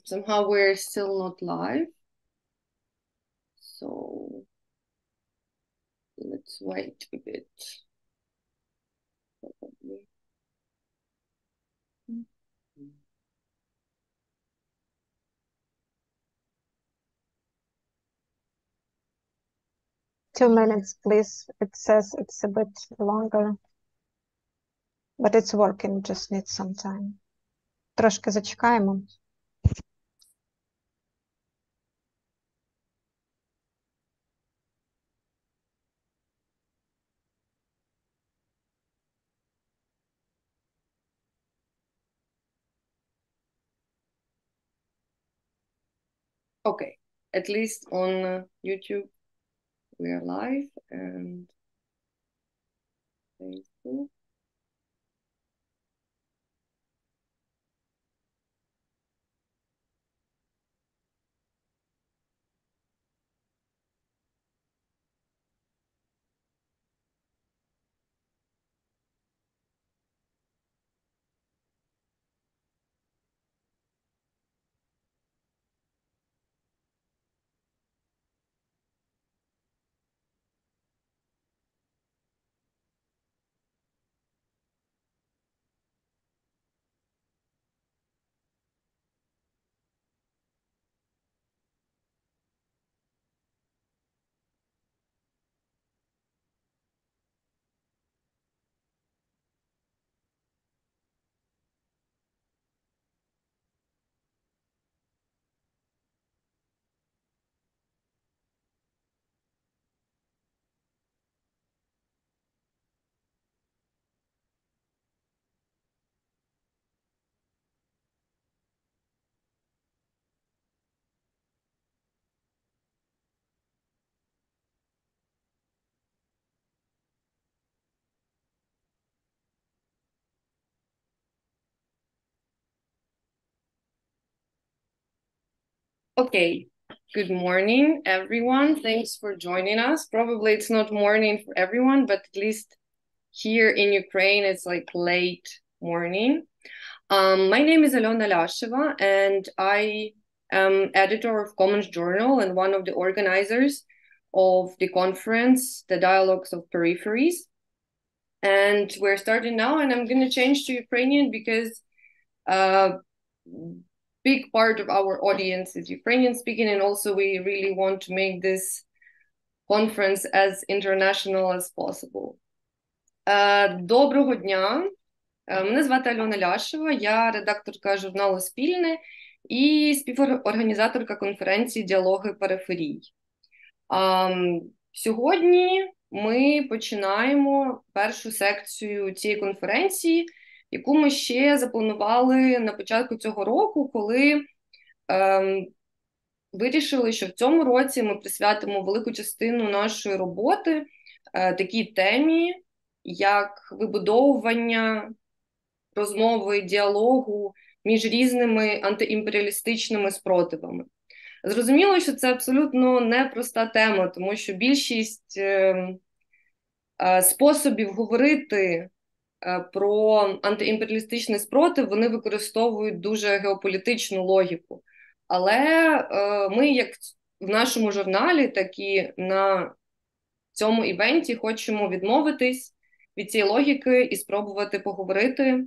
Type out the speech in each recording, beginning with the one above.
Somehow we're still not live. So let's wait a bit. Probably. 2 minutes, please. It says it's a bit longer, but it's working, just needs some time. Трошки зачекаємо. Okay, at least on YouTube we are live and Facebook. Okay, good morning, everyone. Thanks for joining us. Probably it's not morning for everyone, but at least here in Ukraine, it's like late morning. My name is Alona Lasheva, and I am editor of Commons Journal and one of the organizers of the conference, The Dialogues of Peripheries. And we're starting now, and I'm going to change to Ukrainian because big part of our audience is Ukrainian speaking, and also we really want to make this conference as international as possible. Доброго дня. Мене звати Альона Ляшева, я редакторка журналу «Спільне» і співорганізаторка конференції «Діалоги периферій». Сьогодні ми починаємо першу секцію цієї конференції, яку ми ще запланували на початку цього року, коли вирішили, що в цьому році ми присвятимо велику частину нашої роботи такій темі, як вибудовування розмови, діалогу між різними антиімперіалістичними спротивами. Зрозуміло, що це абсолютно непроста тема, тому що більшість способів говорити про антиімперіалістичний спротив, вони використовують дуже геополітичну логіку. Але ми, як в нашому журналі, так і на цьому івенті хочемо відмовитись від цієї логіки і спробувати поговорити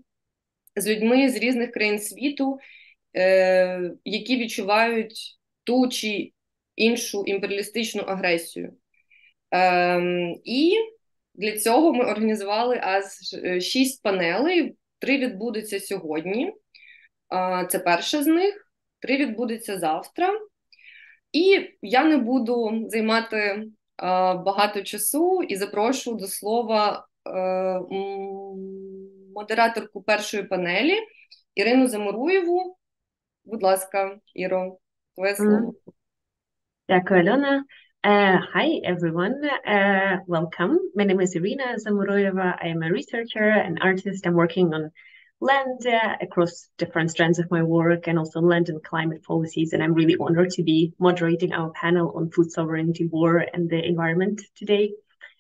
з людьми з різних країн світу, які відчувають ту чи іншу імперіалістичну агресію. І для цього ми організували аж 6 панелей, 3 відбудуться сьогодні, це перша з них, 3 відбудеться завтра. І я не буду займати багато часу і запрошую до слова модераторку першої панелі Ірину Замуруєву. Будь ласка, Іро, твоє слово. Дякую, Альона. Hi, everyone. Welcome. My name is Irina Zamuroyeva. I am a researcher, an artist. I'm working on land across different strands of my work and also land and climate policies. And I'm really honored to be moderating our panel on food sovereignty, war, and the environment today.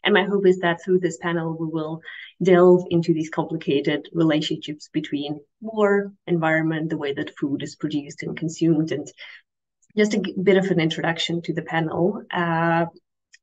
And my hope is that through this panel, we will delve into these complicated relationships between war, environment, the way that food is produced and consumed. And just a bit of an introduction to the panel.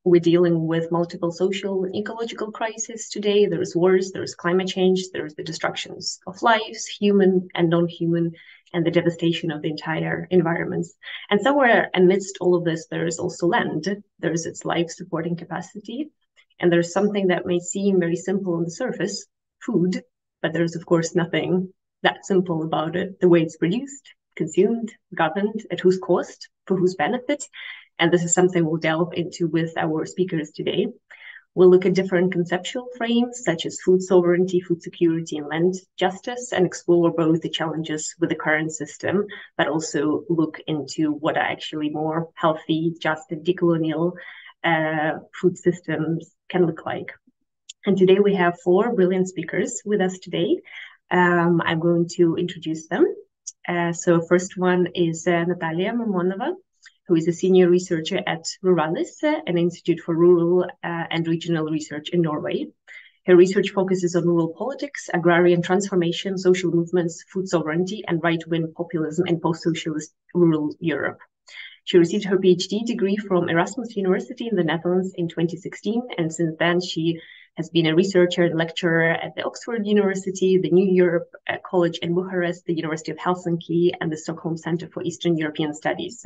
We're dealing with multiple social and ecological crises today. There's wars, there's climate change, there's the destructions of lives, human and non-human, and the devastation of the entire environments. And somewhere amidst all of this, there is also land. There's its life-supporting capacity. And there's something that may seem very simple on the surface, food, but there's, of course, nothing that simple about it. The way it's produced, consumed, governed, at whose cost, for whose benefit. And this is something we'll delve into with our speakers today. We'll look at different conceptual frames, such as food sovereignty, food security, and land justice, and explore both the challenges with the current system, but also look into what are actually more healthy, just, and decolonial food systems can look like. And today we have 4 brilliant speakers with us today. I'm going to introduce them. So first one is Natalia Mamonova, who is a senior researcher at RURALIS, an institute for rural and regional research in Norway. Her research focuses on rural politics, agrarian transformation, social movements, food sovereignty, and right-wing populism in post-socialist rural Europe. She received her PhD degree from Erasmus University in the Netherlands in 2016, and since then she has been a researcher and lecturer at the Oxford University, the New Europe College in Bucharest, the University of Helsinki, and the Stockholm Center for Eastern European Studies.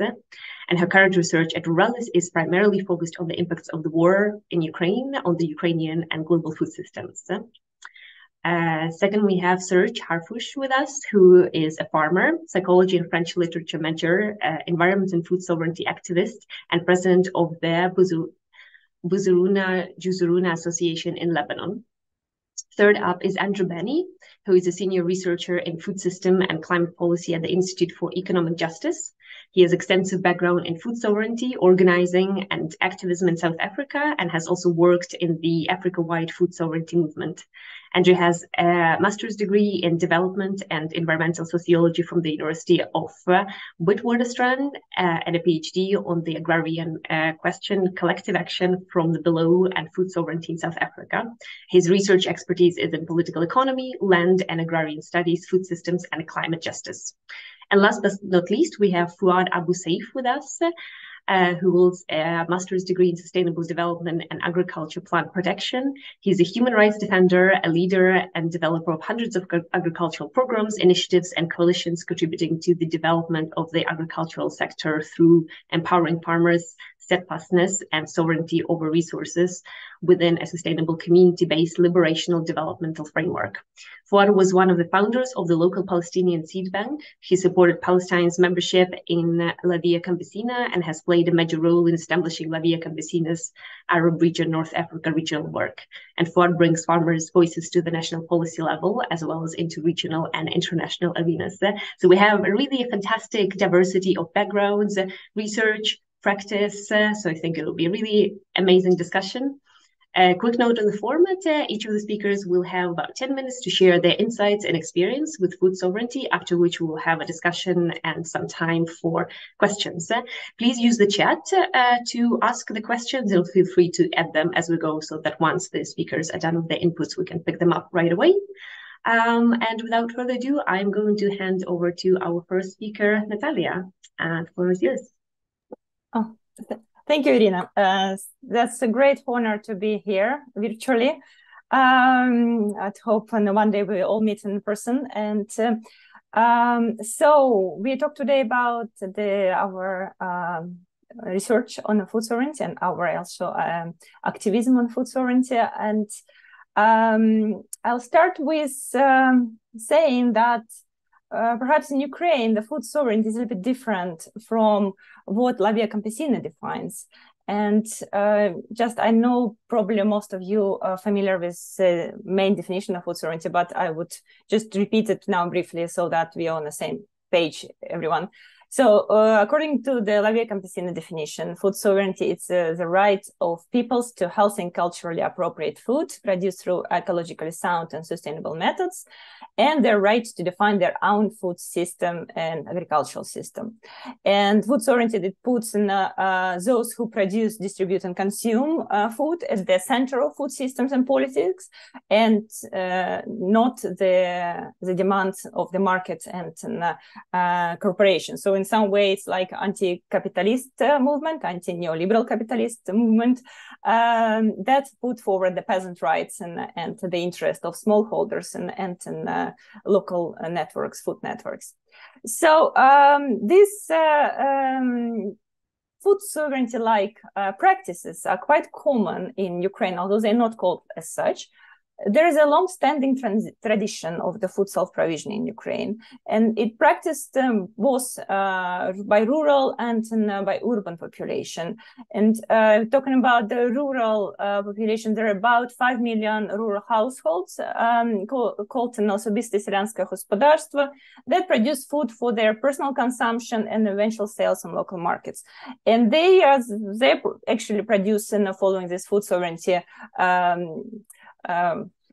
And her current research at RURALIS is primarily focused on the impacts of the war in Ukraine on the Ukrainian and global food systems. Second, we have Serge Harfouch with us, who is a farmer, psychology and French literature mentor, environment and food sovereignty activist, and president of the Buzuruna Association in Lebanon. Third up is Andrew Benny, who is a senior researcher in food system and climate policy at the Institute for Economic Justice. He has extensive background in food sovereignty, organizing, and activism in South Africa, and has also worked in the Africa-wide food sovereignty movement. Andrew has a master's degree in development and environmental sociology from the University of Witwatersrand and a PhD on the agrarian question, collective action from the below and food sovereignty in South Africa. His research expertise is in political economy, land and agrarian studies, food systems, and climate justice. And last but not least, we have Fuad Abu Saif with us, who holds a master's degree in sustainable development and agriculture plant protection. He's a human rights defender, a leader and developer of hundreds of agricultural programs, initiatives, and coalitions contributing to the development of the agricultural sector through empowering farmers, steadfastness, and sovereignty over resources within a sustainable community-based liberational developmental framework. Fuad was one of the founders of the local Palestinian Seed Bank. He supported Palestine's membership in La Via Campesina and has played a major role in establishing La Via Campesina's Arab region, North Africa regional work. And Fuad brings farmers' voices to the national policy level, as well as into regional and international arenas. So we have a really fantastic diversity of backgrounds, research, practice. So I think it will be a really amazing discussion. A quick note on the format, each of the speakers will have about 10 minutes to share their insights and experience with food sovereignty, after which we will have a discussion and some time for questions. Please use the chat to ask the questions, and feel free to add them as we go, so that once the speakers are done with their inputs, we can pick them up right away. And without further ado, I'm going to hand over to our first speaker, Natalia, and the floor is yours. Oh, thank you, Irina. That's a great honor to be here virtually. I hope one day we all meet in person. And so we talk today about our research on food sovereignty and our also activism on food sovereignty. And I'll start with saying that perhaps in Ukraine, the food sovereignty is a little bit different from what La Via Campesina defines. And I know probably most of you are familiar with the main definition of food sovereignty, but I would just repeat it now briefly so that we are on the same page, everyone. So according to the La Via Campesina definition, food sovereignty is the right of peoples to healthy and culturally appropriate food produced through ecologically sound and sustainable methods, and their right to define their own food system and agricultural system. And food sovereignty, it puts in, those who produce, distribute, and consume food at the center of food systems and politics, and not the demands of the markets and corporations. So in some ways, like anti-capitalist movement, anti-neoliberal capitalist movement, that put forward the peasant rights and the interest of smallholders and local networks, food networks. So these food sovereignty-like practices are quite common in Ukraine, although they're not called as such. There is a long-standing tradition of the food self-provision in Ukraine, and it practiced both by rural and by urban population. And talking about the rural population, there are about 5 million rural households called особисте селянське господарство that produce food for their personal consumption and eventual sales on local markets. And they actually produce, following this food sovereignty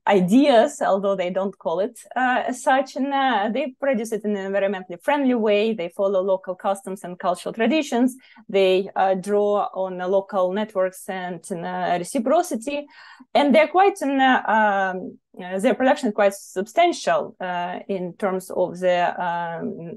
ideas, although they don't call it as such, and they produce it in an environmentally friendly way. They follow local customs and cultural traditions. They draw on local networks and reciprocity, and they're quite their production is quite substantial in terms of the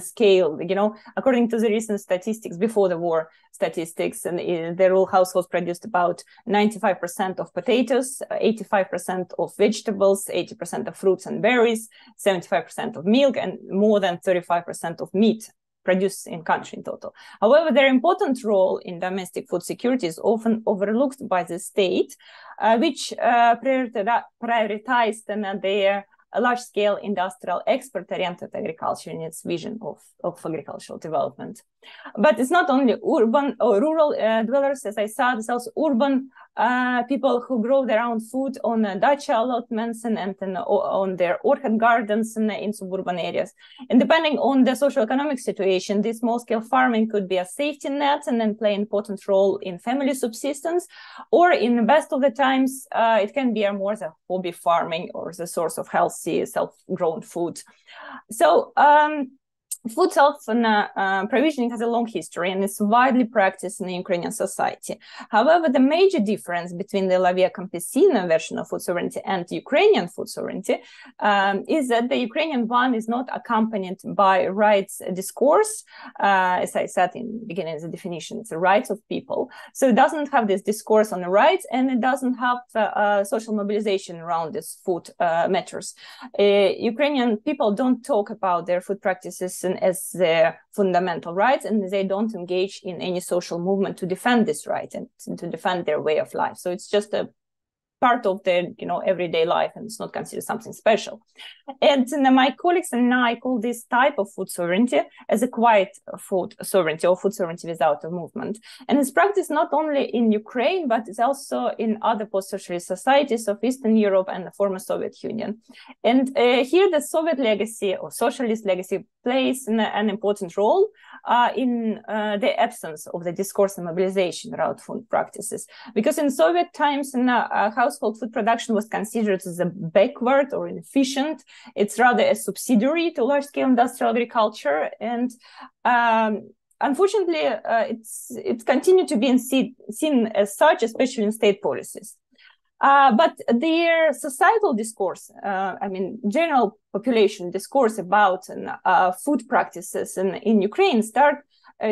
scale, you know, according to the recent statistics, before the war statistics, and the rural households produced about 95% of potatoes, 85% of vegetables, 80% of fruits and berries, 75% of milk, and more than 35% of meat produced in country in total. However, their important role in domestic food security is often overlooked by the state, which prioritized their large-scale industrial export-oriented agriculture in its vision of agricultural development. But it's not only urban or rural dwellers, as I said, it's also urban people who grow their own food on dacha allotments and on their orchard gardens in suburban areas. And depending on the socioeconomic situation, this small-scale farming could be a safety net and then play an important role in family subsistence, or in the best of the times, it can be more the hobby farming or the source of healthy, self-grown food. So food self-provisioning has a long history and is widely practiced in the Ukrainian society. However, the major difference between the La Via Campesina version of food sovereignty and Ukrainian food sovereignty is that the Ukrainian one is not accompanied by rights discourse. As I said in the beginning of the definition, it's the rights of people. So it doesn't have this discourse on the rights, and it doesn't have social mobilization around this food matters. Ukrainian people don't talk about their food practices as their fundamental rights, and they don't engage in any social movement to defend this right and to defend their way of life. So it's just a part of their, everyday life, and it's not considered something special. And my colleagues and I call this type of food sovereignty as a quiet food sovereignty, or food sovereignty without a movement. And it's practiced not only in Ukraine, but it's also in other post-socialist societies of Eastern Europe and the former Soviet Union. And here the Soviet legacy or socialist legacy plays an important role in the absence of the discourse and mobilization around food practices. Because in Soviet times, household food production was considered as a backward or inefficient. It's rather a subsidiary to large-scale industrial agriculture, and unfortunately, it's continued to be seen as such, especially in state policies. But their societal discourse, general population discourse about food practices in Ukraine start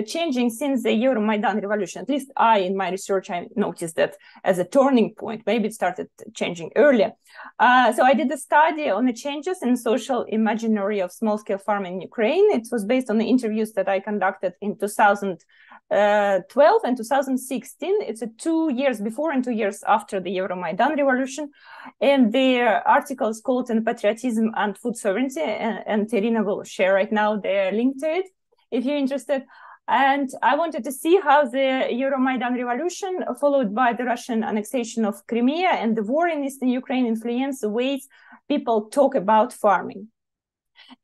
changing since the Euromaidan revolution. At least in my research, I noticed that as a turning point. Maybe it started changing earlier. So I did a study on the changes in social imaginary of small-scale farming in Ukraine. It was based on the interviews that I conducted in 2012 and 2016. It's 2 years before and 2 years after the Euromaidan revolution. And the article is called Patriotism and Food Sovereignty, and Irina will share right now the link to it if you're interested. And I wanted to see how the Euromaidan revolution, followed by the Russian annexation of Crimea and the war in Eastern Ukraine, influenced the ways people talk about farming.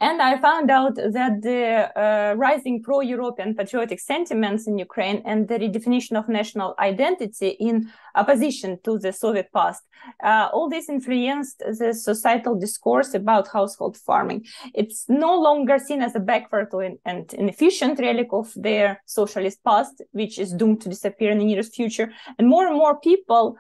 And I found out that the rising pro-European patriotic sentiments in Ukraine and the redefinition of national identity in opposition to the Soviet past, all this influenced the societal discourse about household farming. It's no longer seen as a backward and inefficient relic of their socialist past, which is doomed to disappear in the nearest future. And more people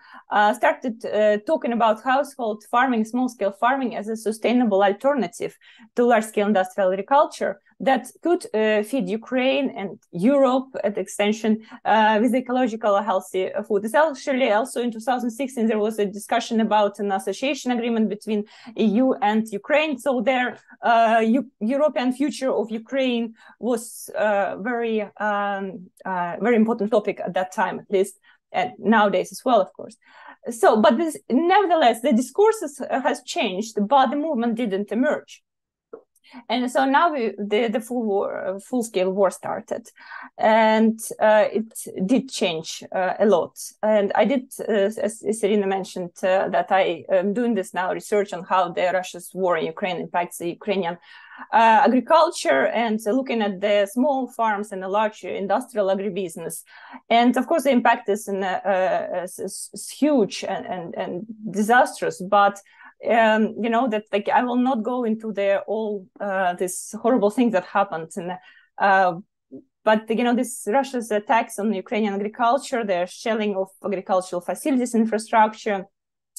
started talking about household farming, small-scale farming, as a sustainable alternative to large-scale industrial agriculture that could feed Ukraine and Europe at extension with ecological healthy food. It's actually also in 2016 there was a discussion about an association agreement between EU and Ukraine. So their European future of Ukraine was very important topic at that time, at least, and nowadays as well, of course. So, but nevertheless, the discourses has changed, but the movement didn't emerge. And so now the full-scale war started, and it did change a lot. And I did, as Irina mentioned, that I am doing this now, research on how Russia's war in Ukraine impacts the Ukrainian agriculture, and looking at the small farms and the large industrial agribusiness. And of course, the impact is huge and disastrous, but you know, that like I will not go into all these horrible things that happened, and but you know, this Russia's attacks on Ukrainian agriculture, their shelling of agricultural facilities, infrastructure,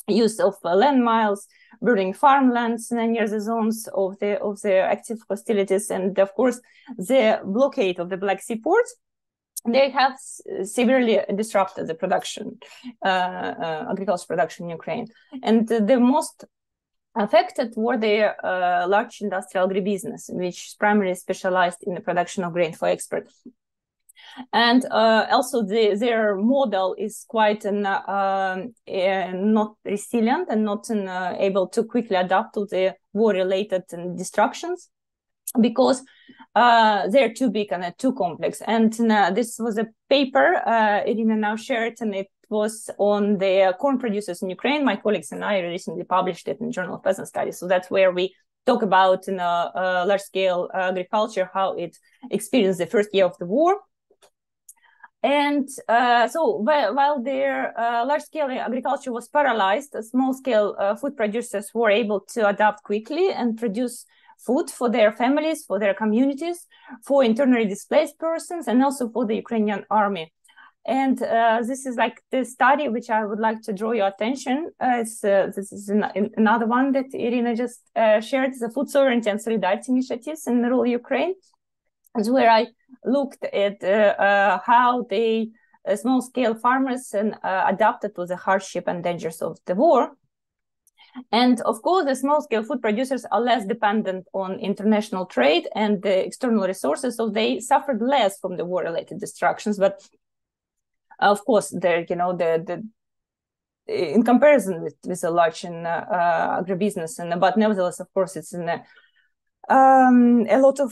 use of land miles, burning farmlands near the zones of the active hostilities, and of course the blockade of the Black Sea ports. They have severely disrupted the production, agricultural production in Ukraine. And the most affected were the large industrial agribusiness, which is primarily specialized in the production of grain for export. And also their model is quite not resilient and not able to quickly adapt to the war-related destructions, because they're too big and too complex. And this was a paper Irina now shared, and it was on the corn producers in Ukraine. My colleagues and I recently published it in Journal of Peasant Studies. So that's where we talk about large-scale agriculture, how it experienced the first year of the war. And so while their large-scale agriculture was paralyzed, small-scale food producers were able to adapt quickly and produce food for their families, for their communities, for internally displaced persons, and also for the Ukrainian army. And this is like the study which I would like to draw your attention. This is another one that Irina just shared, the Food Sovereignty and Solidarity Initiatives in rural Ukraine. It's where I looked at how the small-scale farmers adapted to the hardship and dangers of the war. And of course, the small-scale food producers are less dependent on international trade and the external resources, so they suffered less from the war-related destructions. But of course, in comparison with the large agribusiness, but nevertheless, of course, it's a lot of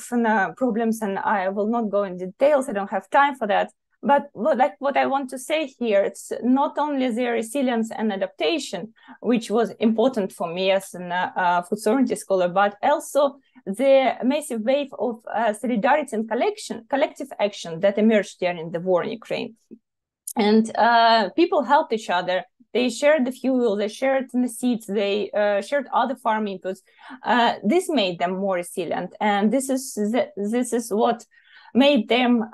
problems, and I will not go in details. I don't have time for that. But what I want to say here, it's not only the resilience and adaptation, which was important for me as a food sovereignty scholar, but also the massive wave of solidarity and collective action that emerged during the war in Ukraine. And people helped each other. They shared the fuel, they shared the seeds, they shared other farm inputs. This made them more resilient, and this is what made them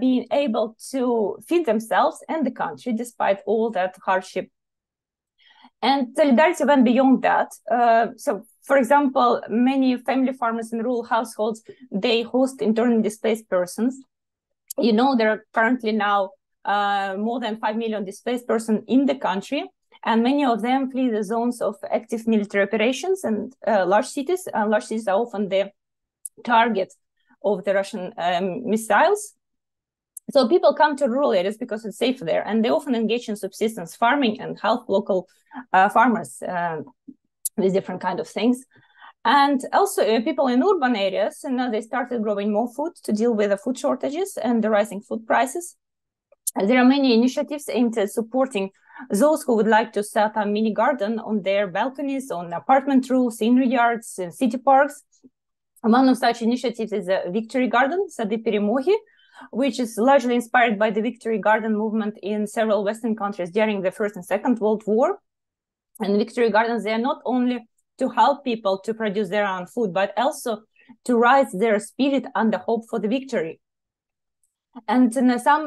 being able to feed themselves and the country despite all that hardship. And solidarity went beyond that. So, for example, many family farmers in rural households, they host internally displaced persons. You know, there are currently now more than 5 million displaced persons in the country, and many of them flee the zones of active military operations and large cities. Large cities are often the target of the Russian missiles. So people come to rural areas because it's safe there, and they often engage in subsistence farming and help local farmers with different kind of things. And also people in urban areas, they started growing more food to deal with the food shortages and the rising food prices. There are many initiatives aimed at supporting those who would like to set a mini garden on their balconies, on apartment roofs, in yards, in city parks. One of such initiatives is the Victory Garden, Sady Перемоги, which is largely inspired by the Victory Garden movement in several Western countries during the First and Second World War. And Victory Gardens, they are not only to help people to produce their own food, but also to raise their spirit and the hope for the victory. And some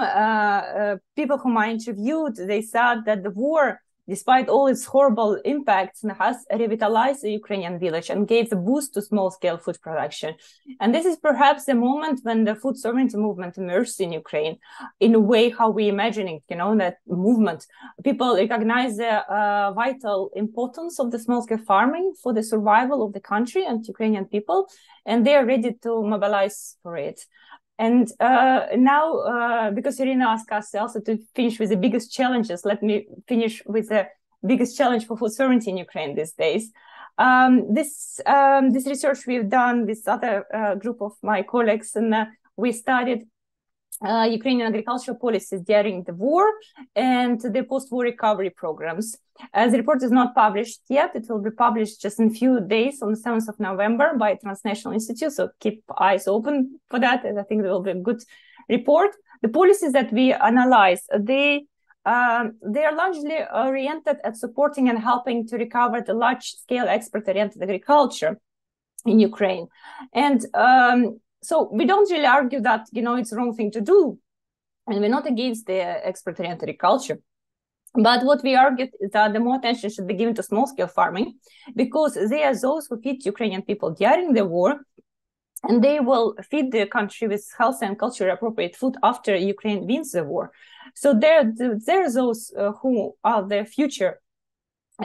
people whom I interviewed, they said that the war, despite all its horrible impacts, has revitalized the Ukrainian village and gave a boost to small-scale food production. And this is perhaps the moment when the food sovereignty movement emerged in Ukraine, in a way how we imagine it, that movement. People recognize the vital importance of the small-scale farming for the survival of the country and Ukrainian people, and they are ready to mobilize for it. And now, because Irina asked us also to finish with the biggest challenges, let me finish with the biggest challenge for food sovereignty in Ukraine these days. This research we've done with other group of my colleagues, and we studied Ukrainian agricultural policies during the war and the post-war recovery programs. As the report is not published yet, it will be published just in a few days on the 7th of November by Transnational Institute, so keep eyes open for that, and I think there will be a good report. The policies that we analyze, they are largely oriented at supporting and helping to recover the large-scale export-oriented agriculture in Ukraine. And so we don't really argue that, it's the wrong thing to do, and we're not against the export-oriented agriculture. But what we argue is that the more attention should be given to small-scale farming, because they are those who feed Ukrainian people during the war, and they will feed the country with healthy and culturally appropriate food after Ukraine wins the war. So there are those who are the future,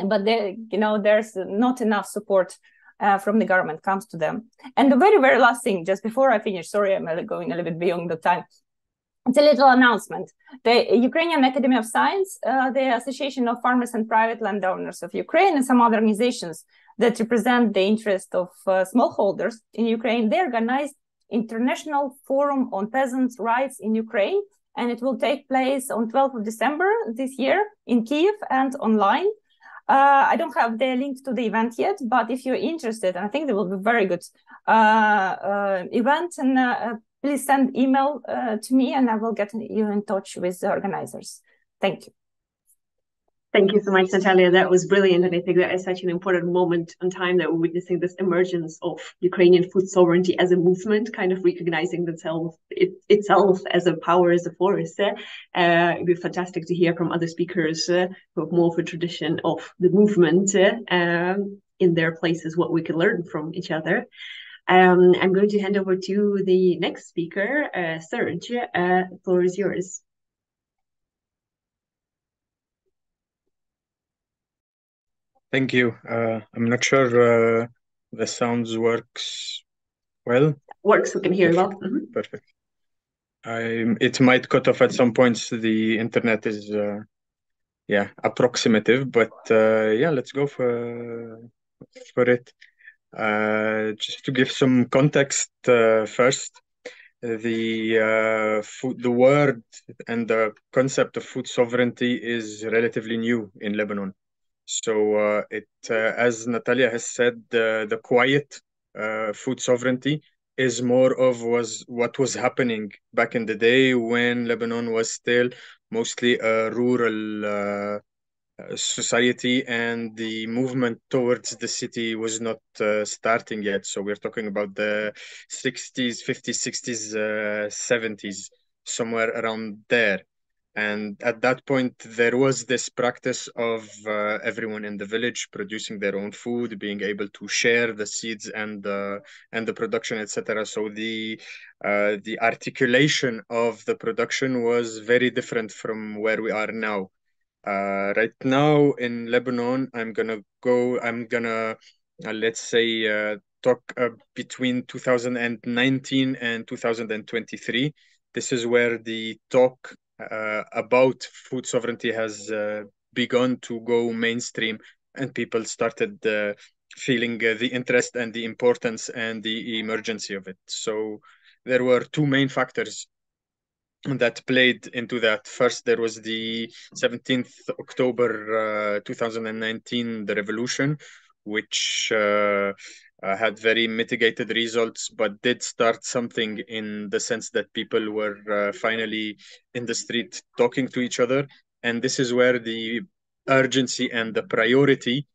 but there's not enough support from the government comes to them. And the very, very last thing, just before I finish, sorry, I'm going a little bit beyond the time. It's a little announcement. The Ukrainian Academy of Science, the Association of Farmers and Private Landowners of Ukraine, and some other organizations that represent the interest of smallholders in Ukraine, they organized International Forum on Peasants' Rights in Ukraine, and it will take place on 12th of December this year in Kyiv and online. I don't have the link to the event yet, but if you're interested, I think there will be a very good event, and please send email to me and I will get you in touch with the organizers. Thank you. Thank you so much, Natalia. That was brilliant. And I think that is such an important moment in time that we're witnessing this emergence of Ukrainian food sovereignty as a movement, kind of recognizing itself as a power, as a force. It'd be fantastic to hear from other speakers who have more of a tradition of the movement in their places, what we can learn from each other. I'm going to hand over to the next speaker, Serge. The floor is yours. Thank you. I'm not sure the sounds works well. Works, we can hear you well. Perfect. It might cut off at some points. The internet is, approximative, but let's go for it. Just to give some context first, the word and the concept of food sovereignty is relatively new in Lebanon. So as Natalia has said, the quiet food sovereignty is more of what was happening back in the day when Lebanon was still mostly a rural society, and the movement towards the city was not starting yet. So we're talking about the 60s, 50s, 60s, 70s, somewhere around there. And at that point, there was this practice of everyone in the village producing their own food, being able to share the seeds and the production, etc. So the articulation of the production was very different from where we are now. Right now in Lebanon, I'm gonna let's say talk between 2019 and 2023. This is where the talk about food sovereignty has begun to go mainstream, and people started feeling the interest and the importance and the emergency of it. So there were two main factors that played into that. First, there was the 17th October 2019, the revolution, which had very mitigated results, but did start something in the sense that people were finally in the street talking to each other. And this is where the urgency and the priority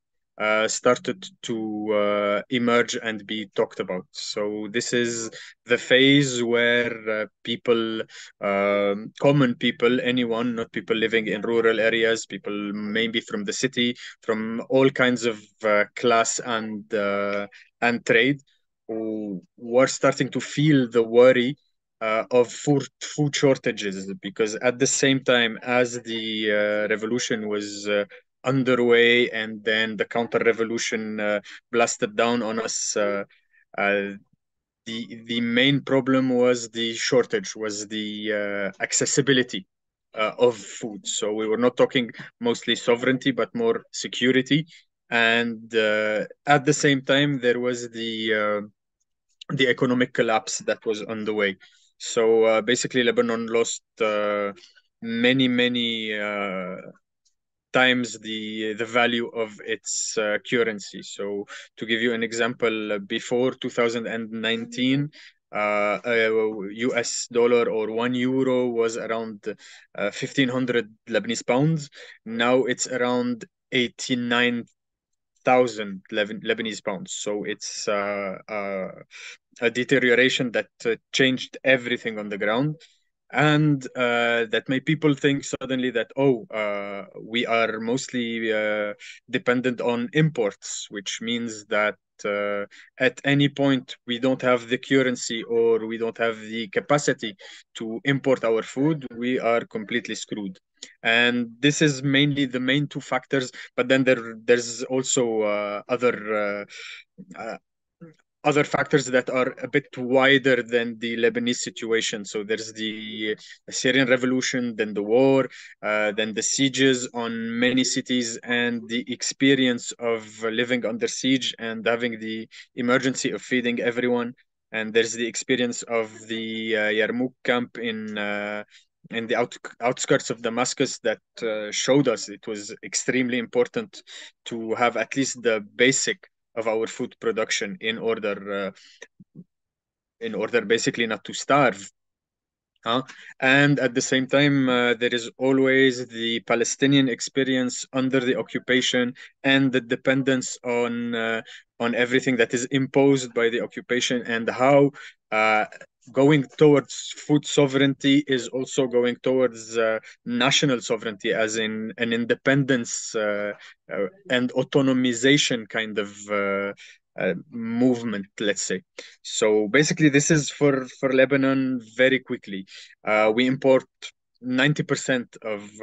started to emerge and be talked about. So this is the phase where people, common people, anyone, not people living in rural areas, people maybe from the city, from all kinds of class and trade, who were starting to feel the worry of food shortages, because at the same time as the revolution was underway, and then the counter revolution blasted down on us. Uh, the main problem was the shortage, was the accessibility of food. So we were not talking mostly sovereignty, but more security. And at the same time, there was the economic collapse that was on the way. So basically, Lebanon lost many times the value of its currency. So to give you an example, before 2019, a US dollar or €1 was around 1,500 Lebanese pounds. Now it's around 89,000 Lebanese pounds. So it's a deterioration that changed everything on the ground. And that made people think suddenly that, we are mostly dependent on imports, which means that at any point we don't have the currency or we don't have the capacity to import our food, we are completely screwed. And this is mainly the main two factors, but then there's also other factors that are a bit wider than the Lebanese situation. So there's the Syrian revolution, then the war, then the sieges on many cities, and the experience of living under siege and having the emergency of feeding everyone. And there's the experience of the Yarmouk camp in the outskirts of Damascus that showed us it was extremely important to have at least the basic of our food production in order basically not to starve. And at the same time, there is always the Palestinian experience under the occupation and the dependence on everything that is imposed by the occupation, and how going towards food sovereignty is also going towards national sovereignty, as in an independence and autonomization kind of movement, let's say. So basically, this is for Lebanon very quickly. We import 90% of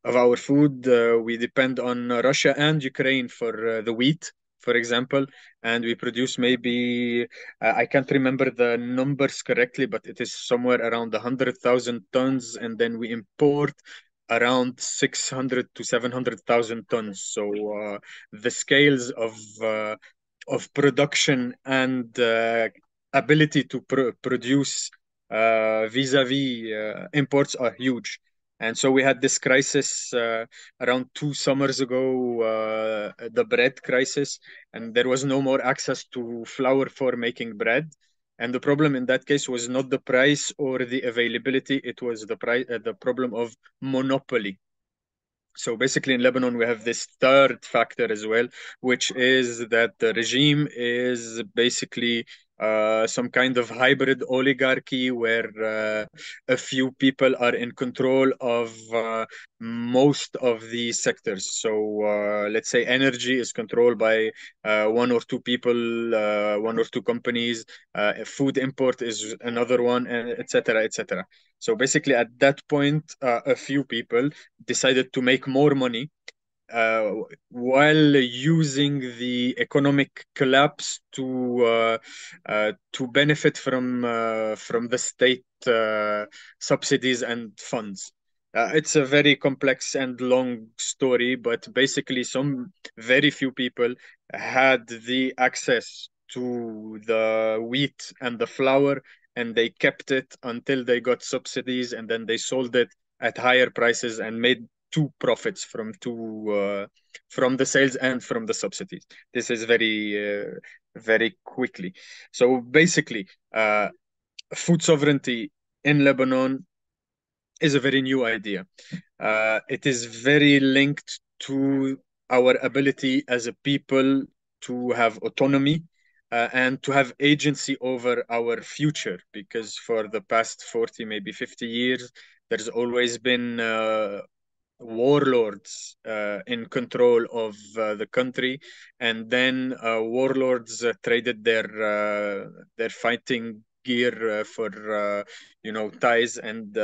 our food. We depend on Russia and Ukraine for the wheat, for example, and we produce maybe I can't remember the numbers correctly, but it is somewhere around 100,000 tons, and then we import around 600 to 700,000 tons. So the scales of production and ability to produce vis-a-vis imports are huge. And so we had this crisis around 2 summers ago, the bread crisis, and there was no more access to flour for making bread. And the problem in that case was not the price or the availability; it was the problem of monopoly. So basically, in Lebanon, we have this third factor as well, which is that the regime is basically some kind of hybrid oligarchy where a few people are in control of most of the sectors. So let's say energy is controlled by one or two people, one or two companies. Food import is another one, etc., etc. So basically, at that point, a few people decided to make more money uh, while using the economic collapse to benefit from the state subsidies and funds. It's a very complex and long story, but basically, some very few people had the access to the wheat and the flour, and they kept it until they got subsidies, and then they sold it at higher prices and made two profits from the sales and from the subsidies. This is very quickly. So basically, food sovereignty in Lebanon is a very new idea. It is very linked to our ability as a people to have autonomy and to have agency over our future, because for the past 40, maybe 50 years, there's always been warlords in control of the country, and then warlords traded their fighting gear for ties and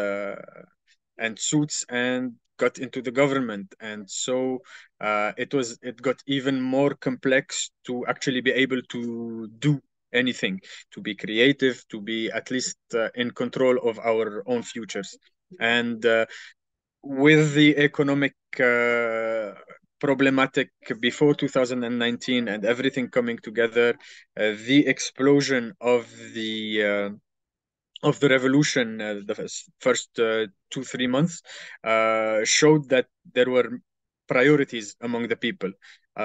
suits, and got into the government. And so it got even more complex to actually be able to do anything, to be creative, to be at least in control of our own futures. And with the economic problematic before 2019 and everything coming together, the explosion of the revolution, the first 2-3 months, showed that there were priorities among the people.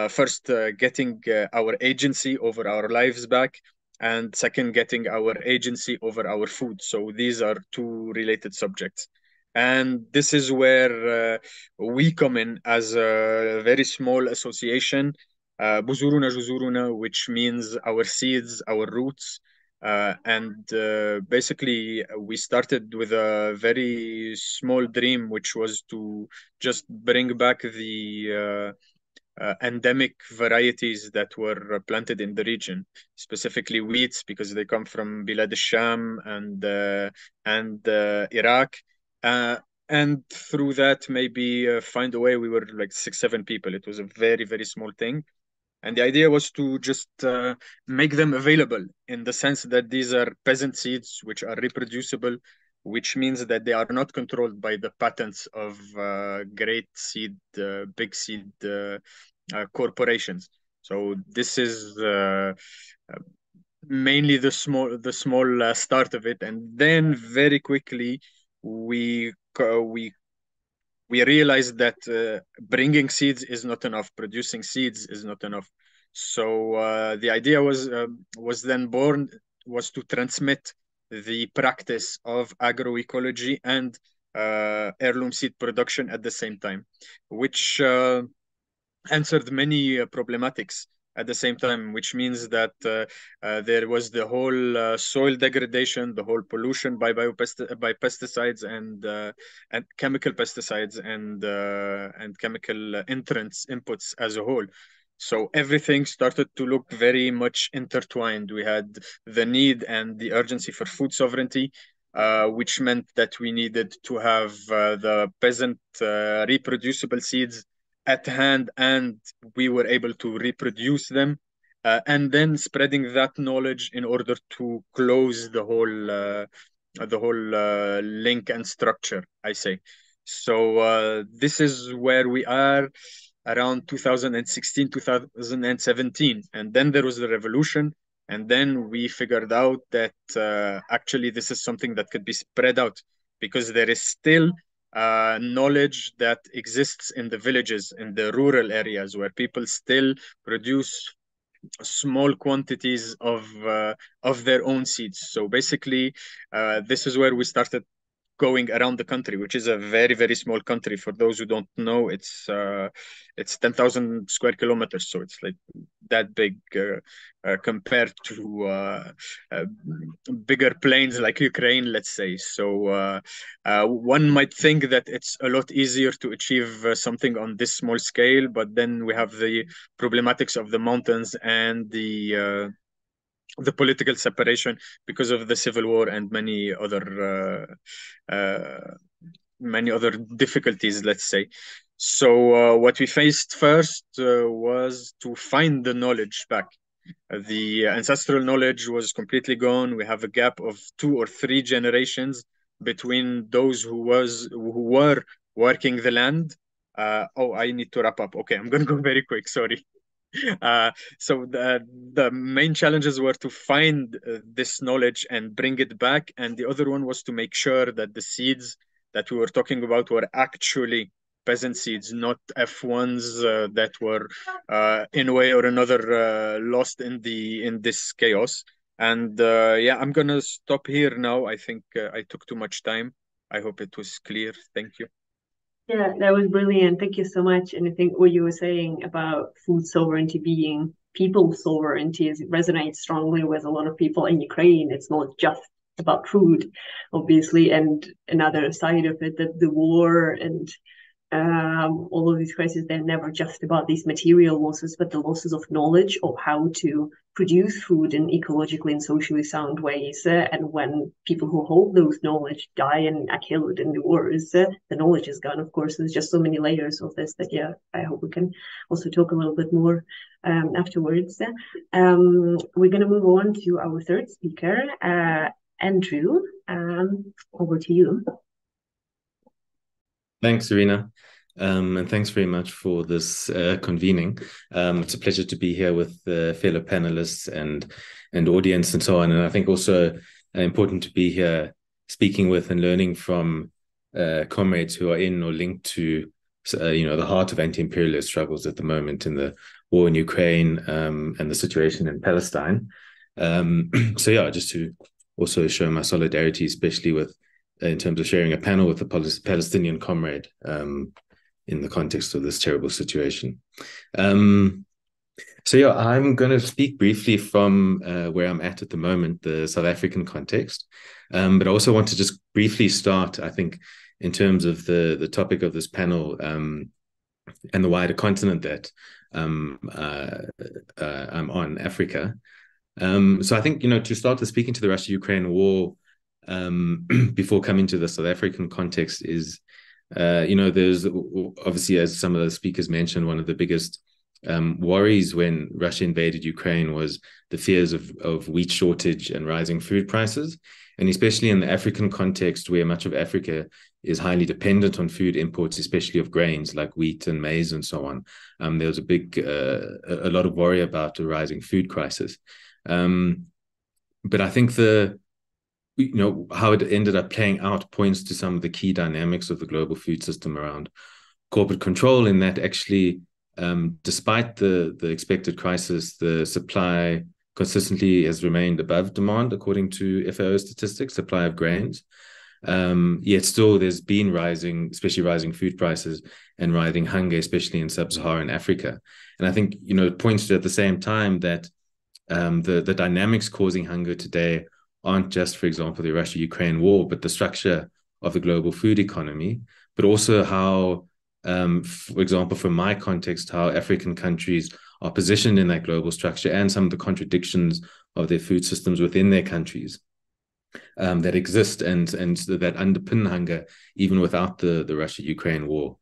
First, getting our agency over our lives back, and second, getting our agency over our food. So these are two related subjects. And this is where we come in as a very small association, Buzuruna Juzuruna, which means our seeds, our roots. And basically, we started with a very small dream, which was to just bring back the endemic varieties that were planted in the region, specifically wheats, because they come from Bilad al-Sham and Iraq. And through that, maybe find a way. We were like 6-7 people. It was a very, very small thing. And the idea was to just make them available, in the sense that these are peasant seeds which are reproducible, which means that they are not controlled by the patents of great seed, big seed corporations. So this is mainly the small start of it, and then very quickly we realized that bringing seeds is not enough, producing seeds is not enough. So the idea was then born, was to transmit the practice of agroecology and heirloom seed production at the same time, which answered many problematics at the same time, which means that there was the whole soil degradation, the whole pollution by pesticides and chemical pesticides and chemical inputs as a whole. So everything started to look very much intertwined. We had the need and the urgency for food sovereignty, which meant that we needed to have the peasant reproducible seeds at hand, and we were able to reproduce them, and then spreading that knowledge in order to close the whole link and structure, I say. So this is where we are around 2016, 2017. And then there was the revolution. And then we figured out that actually this is something that could be spread out, because there is still knowledge that exists in the villages, in the rural areas, where people still produce small quantities of their own seeds. So basically, this is where we started going around the country, which is a very, very small country. For those who don't know, it's 10,000 square kilometers. So it's like that big compared to bigger plains like Ukraine, let's say. So one might think that it's a lot easier to achieve something on this small scale, but then we have the problematics of the mountains and the political separation because of the civil war and many other difficulties, let's say. So what we faced first was to find the knowledge back. The ancestral knowledge was completely gone. We have a gap of 2 or 3 generations between those who were working the land. I need to wrap up. Okay, I'm going to go very quick. Sorry. So the main challenges were to find this knowledge and bring it back, and the other one was to make sure that the seeds that we were talking about were actually peasant seeds, not F1s that were in a way or another lost in this chaos. And yeah, I'm gonna stop here now. I think I took too much time. I hope it was clear. Thank you. Yeah, that was brilliant. Thank you so much. And I think what you were saying about food sovereignty being people's sovereignty resonates strongly with a lot of people in Ukraine. It's not just about food, obviously, and another side of it, that the war and all of these crises, they're never just about these material losses, but the losses of knowledge of how to produce food in ecologically and socially sound ways. And when people who hold those knowledge die and are killed in the wars, the knowledge is gone. Of course, there's just so many layers of this that, yeah, I hope we can also talk a little bit more afterwards. We're going to move on to our third speaker, Andrew. Over to you. Thanks, Irina. And thanks very much for this convening. It's a pleasure to be here with fellow panelists and audience and so on. And I think also important to be here speaking with and learning from comrades who are in or linked to the heart of anti-imperialist struggles at the moment in the war in Ukraine and the situation in Palestine. So yeah, just to also show my solidarity, especially with in terms of sharing a panel with a Palestinian comrade in the context of this terrible situation. So yeah, I'm going to speak briefly from where I'm at the moment, the South African context. But I also want to just briefly start, I think, in terms of the topic of this panel and the wider continent that I'm on, Africa. So I think, to start with speaking to the Russia-Ukraine war, before coming to the South African context is, there's obviously, as some of the speakers mentioned, one of the biggest worries when Russia invaded Ukraine was the fears of wheat shortage and rising food prices. And especially in the African context, where much of Africa is highly dependent on food imports, especially of grains like wheat and maize and so on, there was a lot of worry about a rising food crisis. But I think how it ended up playing out points to some of the key dynamics of the global food system around corporate control, in that actually, despite the expected crisis, the supply consistently has remained above demand, according to FAO statistics, supply of grains. Yet still there's been especially rising food prices and rising hunger, especially in sub-Saharan Africa. And I think, it points to at the same time that the dynamics causing hunger today aren't just, for example, the Russia-Ukraine war, but the structure of the global food economy, but also how, for example, from my context, how African countries are positioned in that global structure and some of the contradictions of their food systems within their countries that exist and that underpin hunger even without the Russia-Ukraine war.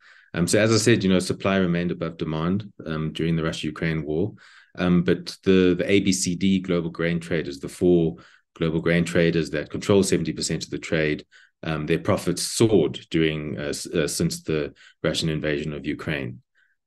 So as I said, supply remained above demand during the Russia-Ukraine war, but the ABCD global grain traders, the four global grain traders that control 70% of the trade, their profits soared since the Russian invasion of Ukraine.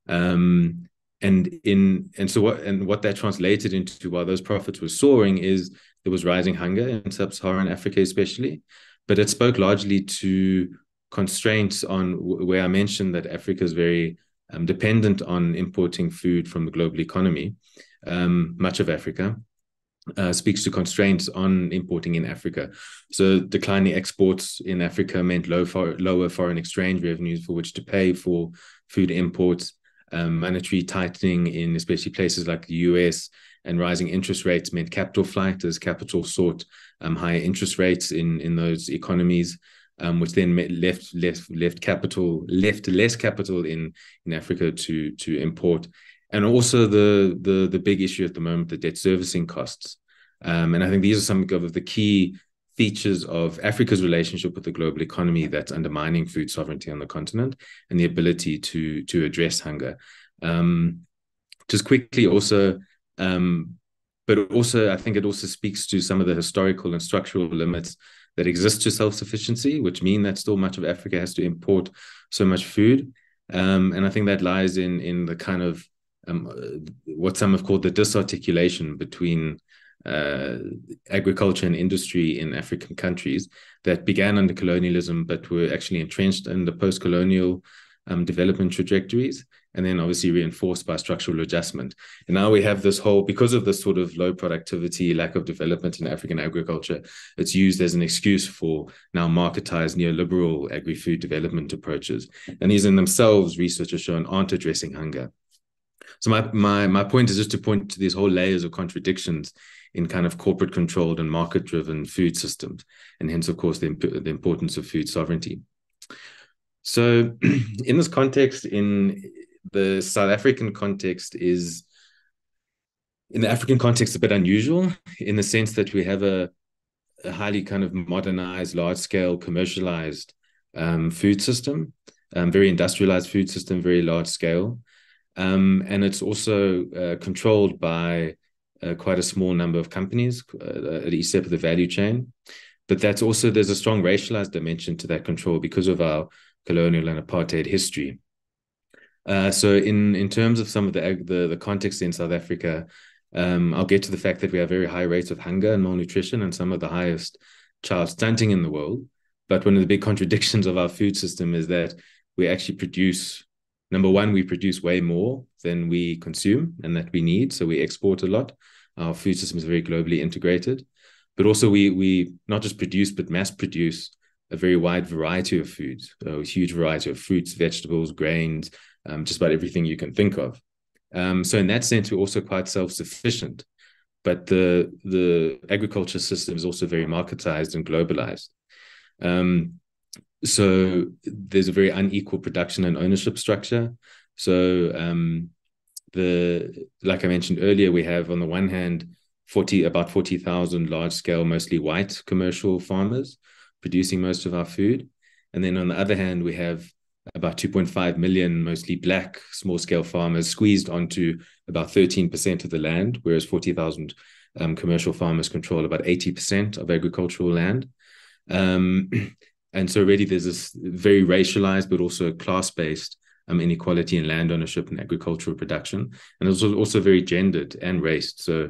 And what that translated into, while those profits were soaring, is there was rising hunger in sub-Saharan Africa especially, but it spoke largely to constraints on where I mentioned that Africa is very dependent on importing food from the global economy. Much of Africa speaks to constraints on importing in Africa. So declining exports in Africa meant lower foreign exchange revenues for which to pay for food imports, monetary tightening in especially places like the US, and rising interest rates meant capital flight as capital sought higher interest rates in those economies, which then left less capital in Africa to import. And also the big issue at the moment, the debt servicing costs. And I think these are some of the key features of Africa's relationship with the global economy that's undermining food sovereignty on the continent and the ability to address hunger. Just quickly also, but also I think it also speaks to some of the historical and structural limits that exist to self-sufficiency, which mean that still much of Africa has to import so much food. And I think that lies in the kind of what some have called the disarticulation between agriculture and industry in African countries that began under colonialism but were actually entrenched in the post-colonial development trajectories, and then obviously reinforced by structural adjustment. And now we have this whole, because of this sort of low productivity, lack of development in African agriculture, it's used as an excuse for now marketized neoliberal agri-food development approaches. And these in themselves, research has shown, aren't addressing hunger. So my point is just to point to these whole layers of contradictions in kind of corporate controlled and market driven food systems, and hence, of course, the importance of food sovereignty. So in this context, in the South African context is, in the African context, a bit unusual in the sense that we have a highly kind of modernized, large scale, commercialized food system, very industrialized food system, very large scale. And it's also controlled by quite a small number of companies at each step of the value chain. But that's also, there's a strong racialized dimension to that control because of our colonial and apartheid history. So in terms of some of the context in South Africa, I'll get to the fact that we have very high rates of hunger and malnutrition and some of the highest child stunting in the world. But one of the big contradictions of our food system is that we actually produce, number one, we produce way more than we consume and that we need. So we export a lot. Our food system is very globally integrated. But also we not just produce, but mass produce a very wide variety of foods, a huge variety of fruits, vegetables, grains, just about everything you can think of. So in that sense, we're also quite self-sufficient. But the agriculture system is also very marketized and globalized. So there's a very unequal production and ownership structure. So like I mentioned earlier, we have on the one hand about 40,000 large-scale, mostly white commercial farmers producing most of our food. And then on the other hand, we have about 2.5 million, mostly black, small-scale farmers squeezed onto about 13% of the land, whereas 40,000 commercial farmers control about 80% of agricultural land. And so really there's this very racialized, but also class-based inequality in land ownership and agricultural production. And it's also very gendered and raced. So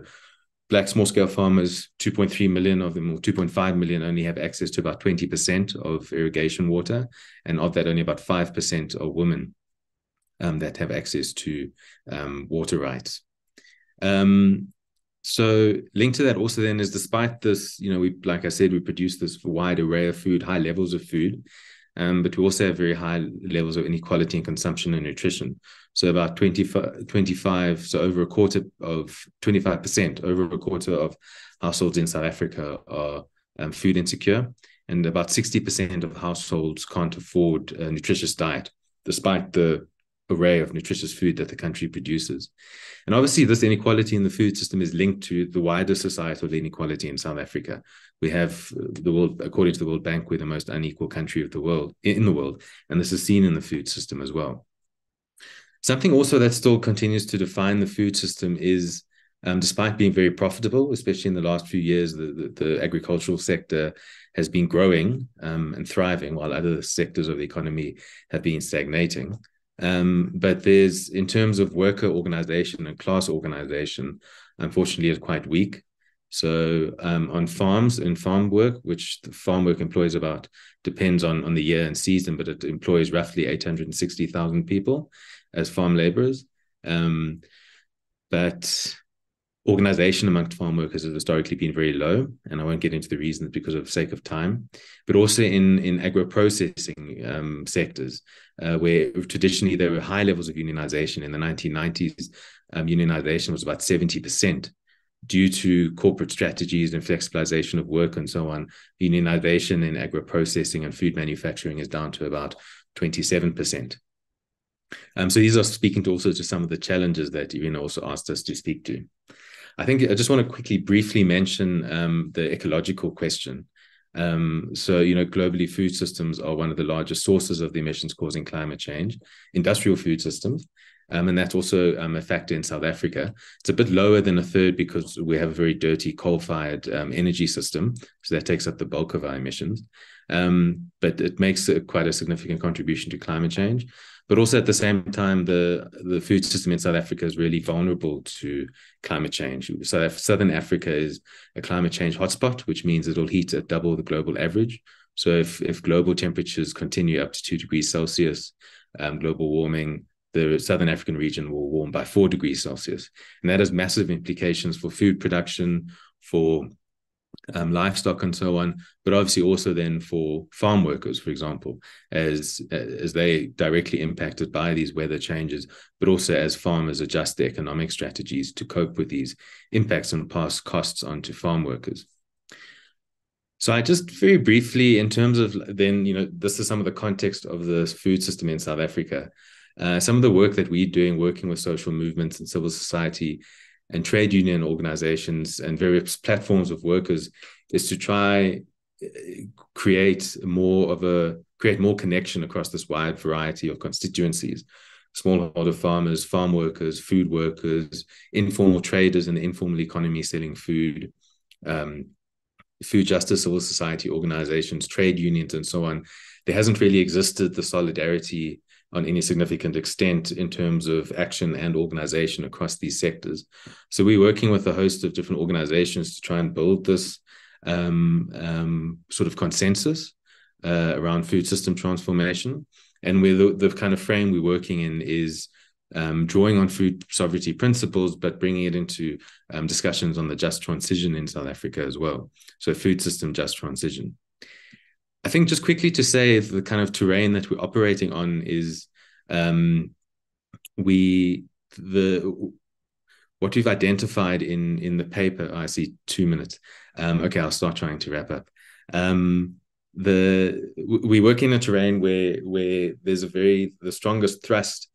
black small-scale farmers, 2.3 million of them, or 2.5 million, only have access to about 20% of irrigation water. And of that, only about 5% are women that have access to water rights. So linked to that also then is, despite this, like I said, we produce this wide array of food, high levels of food, but we also have very high levels of inequality in consumption and nutrition. So about 25, so over a quarter of 25%, over a quarter of households in South Africa are food insecure, and about 60% of households can't afford a nutritious diet, despite the array of nutritious food that the country produces. And obviously this inequality in the food system is linked to the wider societal inequality in South Africa. We have the world, according to the World Bank, we're the most unequal country of the world, in the world, and this is seen in the food system as well. Something also that still continues to define the food system is, despite being very profitable, especially in the last few years, the agricultural sector has been growing and thriving, while other sectors of the economy have been stagnating. But there's, in terms of worker organization and class organization, unfortunately, is quite weak. So on farms and farm work, which the farm work employs about, depends on the year and season, but it employs roughly 860,000 people as farm laborers. But organization amongst farm workers has historically been very low, and I won't get into the reasons because of sake of time, but also in agro-processing sectors, where traditionally there were high levels of unionization. In the 1990s, unionization was about 70%. Due to corporate strategies and flexibilization of work and so on, unionization in agro-processing and food manufacturing is down to about 27%. So these are speaking to also to some of the challenges that Irina also asked us to speak to. I think I just want to quickly briefly mention the ecological question. So, globally, food systems are one of the largest sources of the emissions causing climate change, industrial food systems. And that's also a factor in South Africa. It's a bit lower than a third because we have a very dirty coal-fired energy system. So that takes up the bulk of our emissions. But it makes quite a significant contribution to climate change. But also at the same time, the food system in South Africa is really vulnerable to climate change. So Southern Africa is a climate change hotspot, which means it'll heat at double the global average. So if global temperatures continue up to 2 degrees Celsius global warming, the Southern African region will warm by 4 degrees Celsius. And that has massive implications for food production, for livestock and so on, but obviously also then for farm workers, for example, as they directly impacted by these weather changes, but also as farmers adjust their economic strategies to cope with these impacts and pass costs on to farm workers. So I just very briefly, in terms of then, this is some of the context of the food system in South Africa. Some of the work that we're doing, working with social movements and civil society and trade union organizations and various platforms of workers, is to try create more connection across this wide variety of constituencies: smallholder farmers, farm workers, food workers, informal traders in the informal economy selling food, food justice, civil society organizations, trade unions, and so on. There hasn't really existed the solidarity on any significant extent in terms of action and organization across these sectors. So we're working with a host of different organizations to try and build this sort of consensus around food system transformation. And the kind of frame we're working in is drawing on food sovereignty principles, but bringing it into discussions on the just transition in South Africa as well. So food system just transition. I think just quickly to say the kind of terrain that we're operating on is what we've identified in the paper. I see 2 minutes. Okay, I'll start trying to wrap up. We work in a terrain where there's the strongest thrust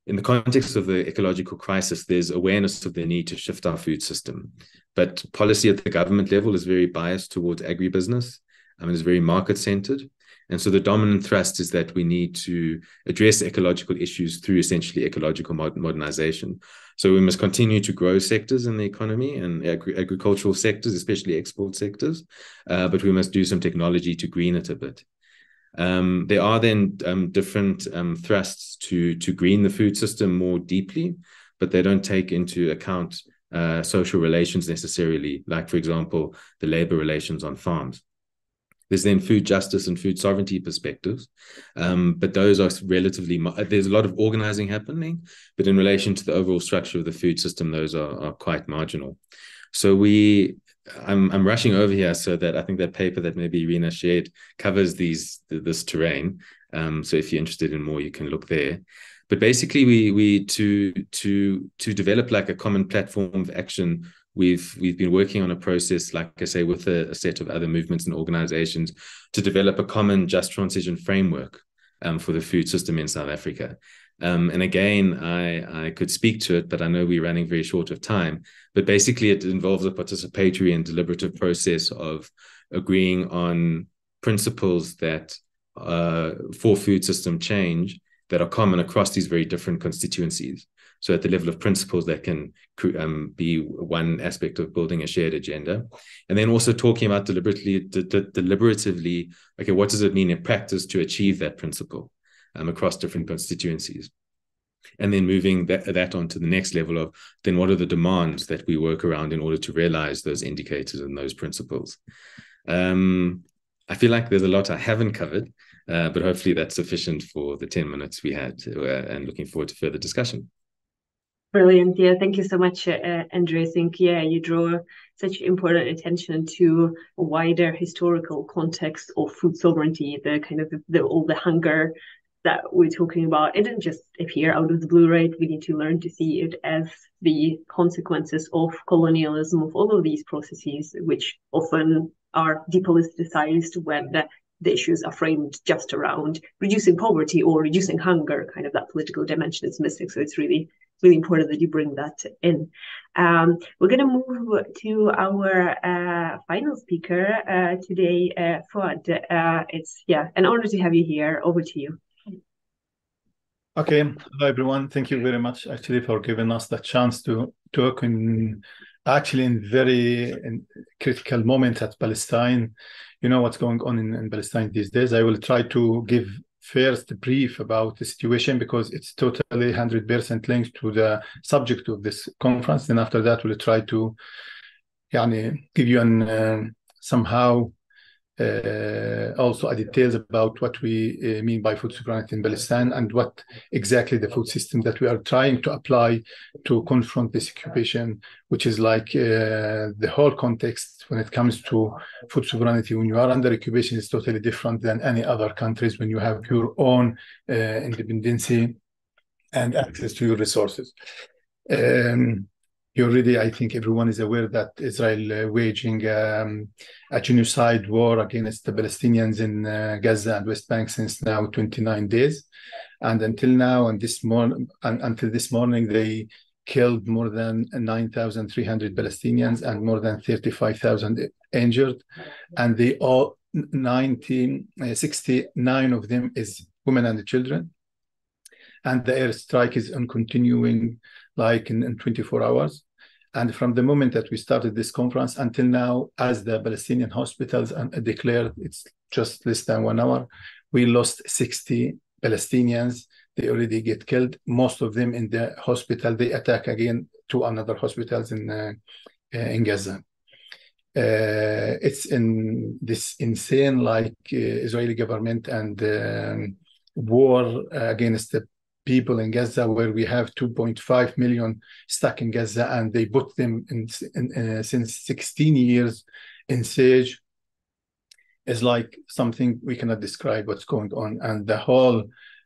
in the context of the ecological crisis. There's awareness of the need to shift our food system, but policy at the government level is very biased towards agribusiness. It's very market-centered. And so the dominant thrust is that we need to address ecological issues through essentially ecological modernization. So we must continue to grow sectors in the economy and agricultural sectors, especially export sectors, but we must do some technology to green it a bit. There are then different thrusts to green the food system more deeply, but they don't take into account social relations necessarily, like, for example, the labor relations on farms. There's then food justice and food sovereignty perspectives, but those are there's a lot of organizing happening, but in relation to the overall structure of the food system, those are quite marginal. So I'm rushing over here so that I think that paper that maybe Irina shared covers this terrain. So if you're interested in more, you can look there. But basically, we to develop like a common platform of action, we've been working on a process, like I say, with a set of other movements and organizations to develop a common just transition framework for the food system in South Africa. And again, I could speak to it, but I know we're running very short of time. But basically, it involves a participatory and deliberative process of agreeing on principles that for food system change that are common across these very different constituencies. So at the level of principles, that can be one aspect of building a shared agenda. And then also talking about deliberatively, okay, what does it mean in practice to achieve that principle across different constituencies? And then moving that on to the next level of then what are the demands that we work around in order to realize those indicators and those principles. I feel like there's a lot I haven't covered, but hopefully that's sufficient for the 10 minutes we had, and looking forward to further discussion. Brilliant. Yeah, thank you so much, Andrew. I think, you draw such important attention to a wider historical context of food sovereignty, the kind of all the hunger that we're talking about. It didn't just appear out of the blue, right? We need to learn to see it as the consequences of colonialism, of all of these processes, which often are depoliticized when the issues are framed just around reducing poverty or reducing hunger. Kind of that political dimension is missing. So it's really important that you bring that in. We're going to move to our final speaker today, Fuad. It's an honor to have you here. Over to you. Okay, hello everyone. Thank you very much actually for giving us the chance to talk in very critical moment at Palestine. You know what's going on in Palestine these days. I will try to give first brief about the situation because it's totally 100% linked to the subject of this conference. Then after that, we'll try to give you an somehow also details about what we mean by food sovereignty in Palestine and what exactly the food system that we are trying to apply to confront this occupation, which is like the whole context when it comes to food sovereignty. When you are under occupation, is totally different than any other countries when you have your own independency and access to your resources. Already, I think everyone is aware that Israel waging a genocide war against the Palestinians in Gaza and West Bank since now 29 days. And until now, and until this morning, they killed more than 9,300 Palestinians and more than 35,000 injured. And they all, 69 of them is women and children. And the airstrike is continuing like in 24 hours. And from the moment that we started this conference until now, as the Palestinian hospitals declared, it's just less than 1 hour, we lost 60 Palestinians. They already get killed. Most of them in the hospital. They attack again to another hospitals in Gaza. It's in this insane like Israeli government and war against the people in Gaza, where we have 2.5 million stuck in Gaza, and they put them in since 16 years in siege. Is like something we cannot describe what's going on, and the whole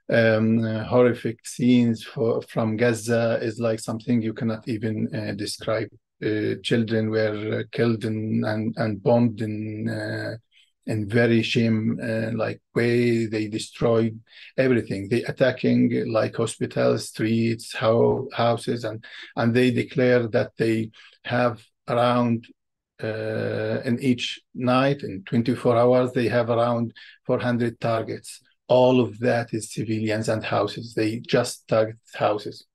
horrific scenes from Gaza is like something you cannot even describe. Children were killed and bombed in very shame like way. They destroyed everything. They attacking like hospitals, streets, houses, and they declare that they have around in each night in 24 hours they have around 400 targets. All of that is civilians and houses. They just target houses.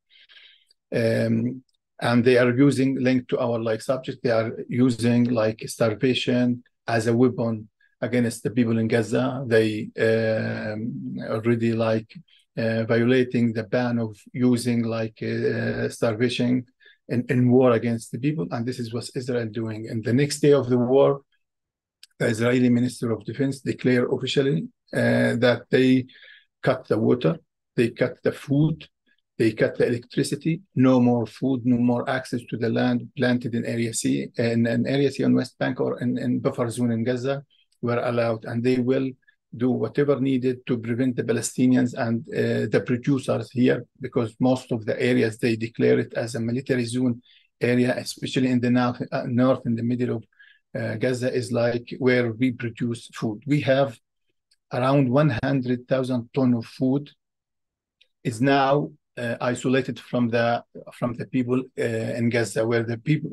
And they are using, linked to our like subject, they are using like starvation as a weapon against the people in Gaza. They already like violating the ban of using like starvation in war against the people. And this is what Israel doing. And the next day of the war, the Israeli Minister of Defense declared officially that they cut the water, they cut the food, they cut the electricity, no more food, no more access to the land planted in Area C, in Area C on West Bank or in buffer zone in Gaza were allowed. And they will do whatever needed to prevent the Palestinians and the producers here, because most of the areas, they declare it as a military zone area, especially in the north in the middle of Gaza is like where we produce food. We have around 100,000 tons of food is now isolated from the people in Gaza, where the people,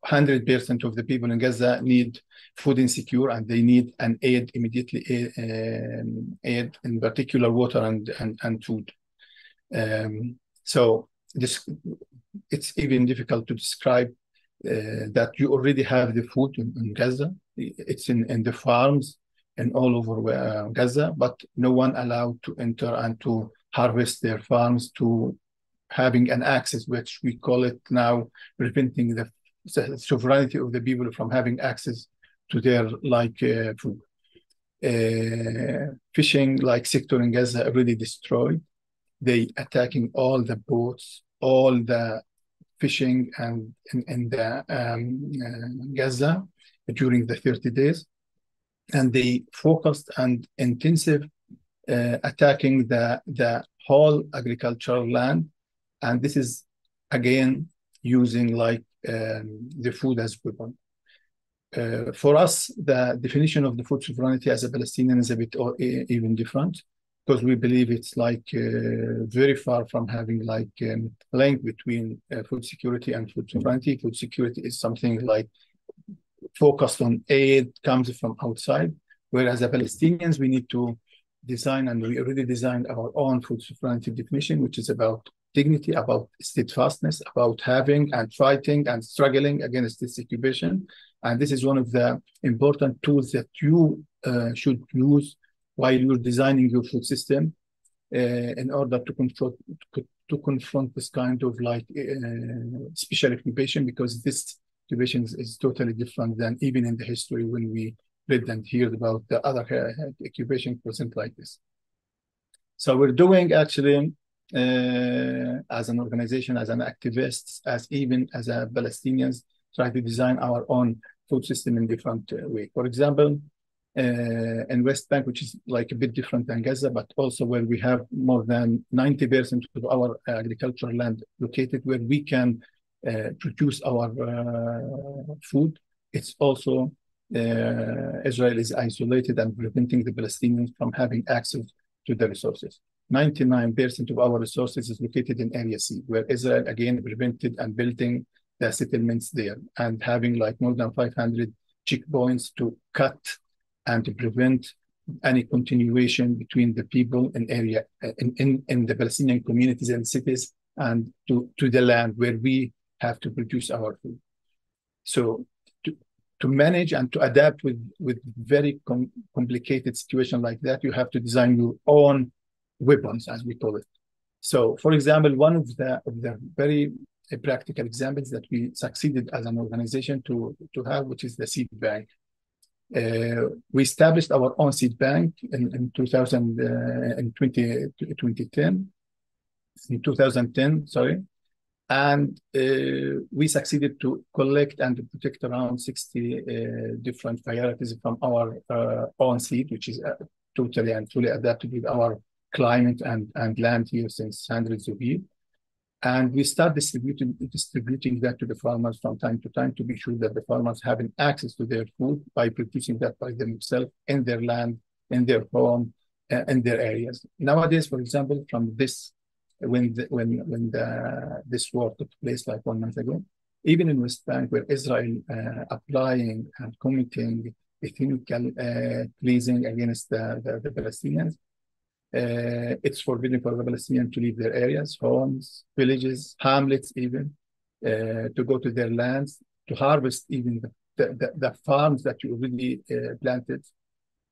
100% of the people in Gaza need food insecure, and they need an aid immediately, aid in particular water and food. So this, it's even difficult to describe that you already have the food in Gaza. It's in the farms and all over Gaza, but no one allowed to enter and to harvest their farms, to having an access, which we call it now, preventing the sovereignty of the people from having access to their like food. Fishing like sector in Gaza already destroyed. They attacking all the boats, all the fishing and in the Gaza during the 30 days. And they focused and intensive attacking the whole agricultural land. And this is, again, using like the food as weapon. For us, the definition of the food sovereignty as a Palestinian is a bit even different, because we believe it's like very far from having like link between food security and food sovereignty. Food security is something like focused on aid, comes from outside, whereas as Palestinians, we need to design, and we already designed our own food sovereignty definition, which is about dignity, about steadfastness, about having and fighting and struggling against this occupation. And this is one of the important tools that you should use while you're designing your food system in order to confront this kind of like special occupation, because this occupation is totally different than even in the history when we read and heard about the other occupation present like this. So we're doing actually, as an organization, as an activist, as even as a Palestinians, try to design our own food system in different way. For example, in West Bank, which is like a bit different than Gaza, but also where we have more than 90% of our agricultural land located where we can produce our food. It's also Israel is isolated and preventing the Palestinians from having access to the resources. 99% of our resources is located in Area C, where Israel again prevented and building the settlements there and having like more than 500 checkpoints to cut and to prevent any continuation between the people in area in the Palestinian communities and cities and to the land where we have to produce our food. So to manage and to adapt with very complicated situation like that, you have to design your own weapons, as we call it. So, for example, one of the very practical examples that we succeeded as an organization to have, which is the seed bank. We established our own seed bank in 2010, sorry. And we succeeded to collect and to protect around 60 different varieties from our own seed, which is totally and fully adapted with our climate and land here since hundreds of years. And we start distributing that to the farmers from time to time to be sure that the farmers having access to their food by producing that by themselves in their land, in their home, in their areas. Nowadays, for example, from this, when this war took place like 1 month ago, even in West Bank, where Israel applying and committing ethnic cleansing against the Palestinians, it's forbidden for the Palestinians to leave their areas, homes, villages, hamlets even, to go to their lands, to harvest even the farms that you already planted.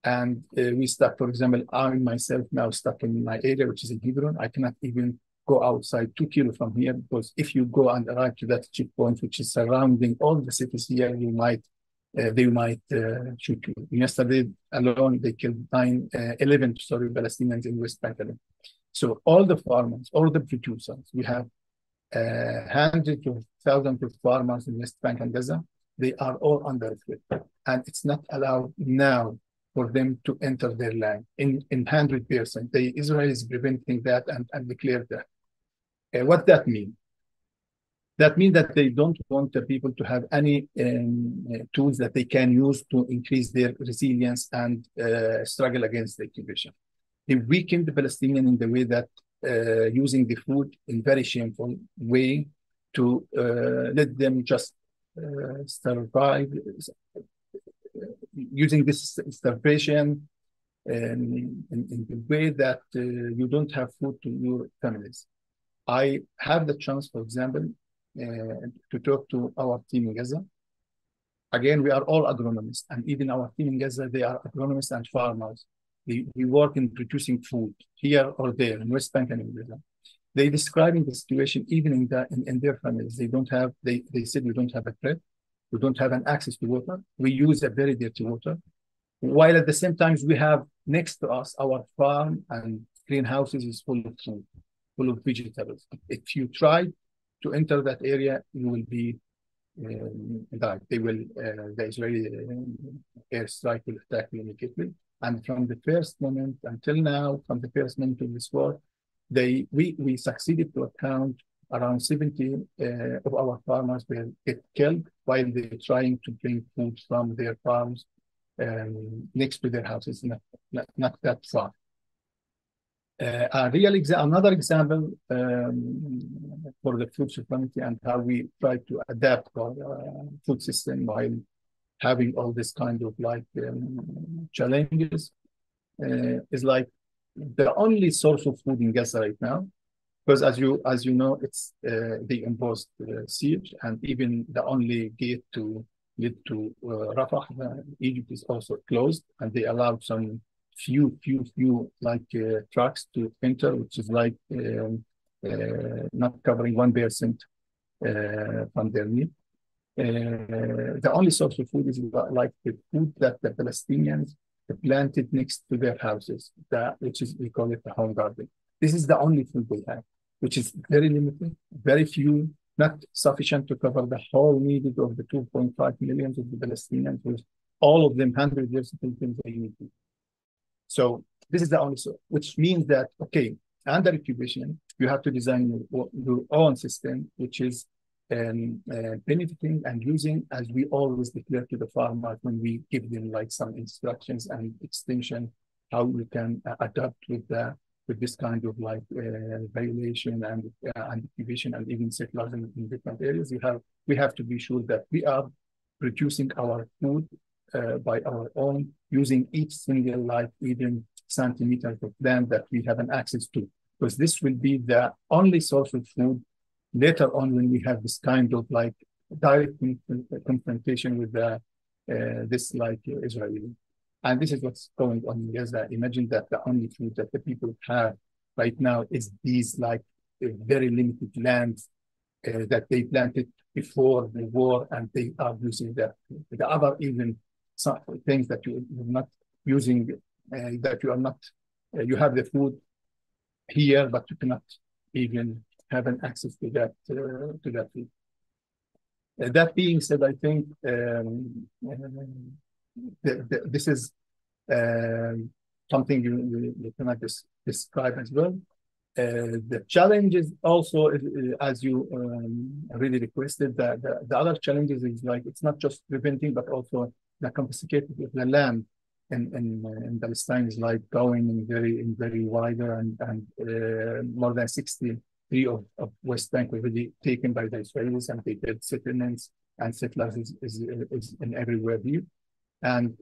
And we stuck, for example, I myself now stuck in my area, which is in Hebron. I cannot even go outside 2 kilos from here because if you go and arrive to that checkpoint, which is surrounding all the cities here, you might they might shoot you. Yesterday alone, they killed 11 Palestinians in West Bank alone. So all the farmers, all the producers, we have hundreds of thousands of farmers in West Bank and Gaza. They are all under threat, and it's not allowed now for them to enter their land in 100%. Israel is preventing that and declared that. What that means? That means that they don't want the people to have any tools that they can use to increase their resilience and struggle against the occupation. They weaken the Palestinian in the way that using the food in very shameful way to let them just survive, using this starvation in the way that you don't have food to your families. I have the chance, for example, to talk to our team in Gaza. Again, we are all agronomists, and even our team in Gaza, they are agronomists and farmers. We work in producing food here or there in West Bank and in Gaza. They describing the situation even in their families. They don't have. They said we don't have a bread, we don't have an access to water. We use a very dirty water, while at the same time we have next to us our farm and greenhouses is full of food, full of vegetables. If you try to enter that area, you will be died. They will, the Israeli airstrike will attack you immediately. And from the first moment until now, from the first moment of this war, we succeeded to account around 70 of our farmers will get killed while they're trying to bring food from their farms next to their houses, not that far. Another example for the food sovereignty and how we try to adapt our food system while having all this kind of challenges is like the only source of food in Gaza right now, because as you know, it's the imposed siege, and even the only gate to lead to Rafah, Egypt, is also closed, and they allowed some few trucks to enter, which is not covering 1% from their need. The only source of food is like the food that the Palestinians planted next to their houses, which is, we call it the home garden. This is the only food they have, which is very limited, very few, not sufficient to cover the whole needed of the 2.5 million of the Palestinians, with all of them 100 years of things they need. So this is the only source, which means that, okay, under incubation, you have to design your own system, which is benefiting and using, as we always declare to the farmer when we give them like some instructions and extension, how we can adapt with this kind of like violation and incubation and even settlers in different areas. We have to be sure that we are producing our food by our own, using each single like even centimeter of land that we have an access to, because this will be the only source of food later on when we have this kind of like direct confrontation with this like Israeli. And this is what's going on in Gaza. Imagine that the only food that the people have right now is these like very limited lands that they planted before the war, and they are using the other even some things that you're not using, that you are not, you have the food here, but you cannot even have an access to that food. That being said, I think this is something you cannot describe as well. The challenges also, as you really requested, the other challenges is like, it's not just preventing, but also the confiscation of the land in Palestine is like going in very wider, and more than 63 of West Bank were already taken by the Israelis, and they did settlements and settlers is in everywhere here. And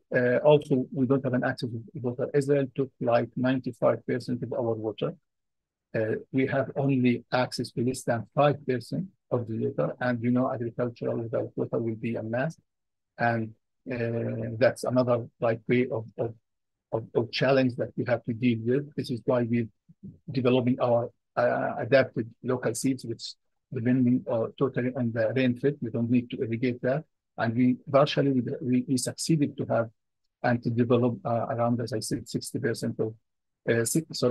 also we don't have an access to water. Israel took like 95% of our water. We have only access to less than 5% of the water, and you know, agricultural without water will be a mess. And that's another like way of challenge that we have to deal with. This is why we're developing our adapted local seeds, which depending totally on the rainfall. We don't need to irrigate that. And we partially we succeeded to have and to develop around, as I said, 60% of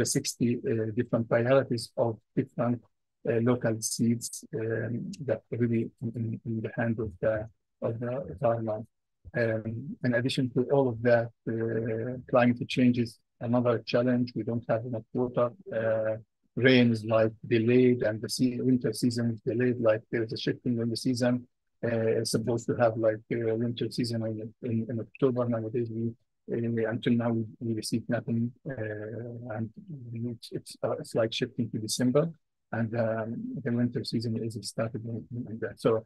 60 different varieties of different local seeds that really in the hand of the farmer. In addition to all of that, climate change is another challenge. We don't have enough water. Rain is like delayed, and the winter season is delayed. Like there's a shifting in the season. It's supposed to have like winter season in October. Nowadays, until now we received nothing, and it's like shifting to December, and the winter season is started in that. So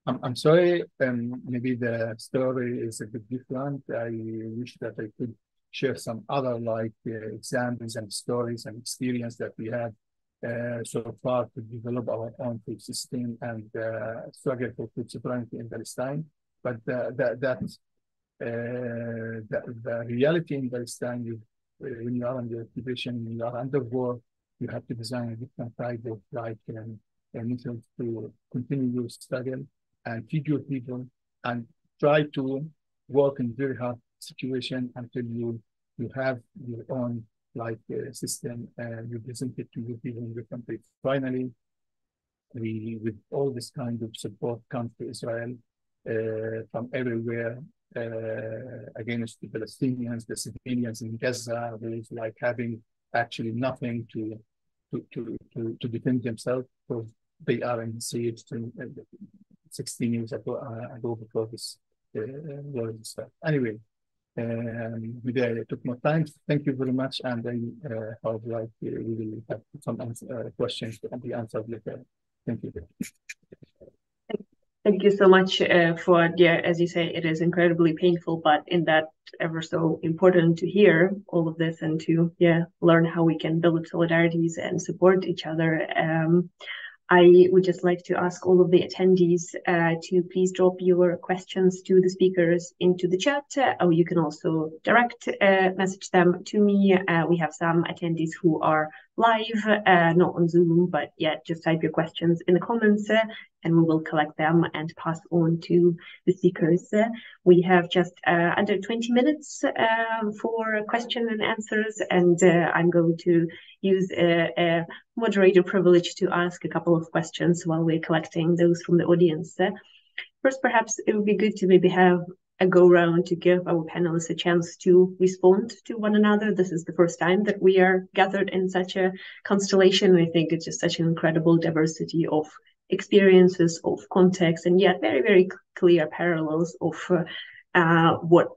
I'm sorry, maybe the story is a bit different. I wish that I could share some other like examples and stories and experience that we had so far to develop our own food system and struggle for food sovereignty in Palestine. But the reality in Palestine is when you are under occupation, when you are under war, you have to design a different type of like methods to continue your struggle and feed your people, and try to work in very hard situation until you have your own like system and you present it to your people in your country. Finally, with all this kind of support comes to Israel from everywhere against the Palestinians, the civilians in Gaza, who is like having actually nothing to defend themselves, because they are in siege 16 years ago before this war started. Anyway, maybe I took more time. Thank you very much, and I hope like we will have some questions to be answered later. Thank you. Thank you so much for, as you say, it is incredibly painful, but in that ever so important to hear all of this and to learn how we can build solidarities and support each other. I would just like to ask all of the attendees to please drop your questions to the speakers into the chat, or you can also direct message them to me. We have some attendees who are live, not on Zoom, but yeah, just type your questions in the comments and we will collect them and pass on to the speakers. We have just under 20 minutes for question and answers, and I'm going to use a moderator privilege to ask a couple of questions while we're collecting those from the audience. First, perhaps it would be good to maybe have a go round to give our panelists a chance to respond to one another. This is the first time that we are gathered in such a constellation. I think it's just such an incredible diversity of experiences, of context, and yet very, very clear parallels of what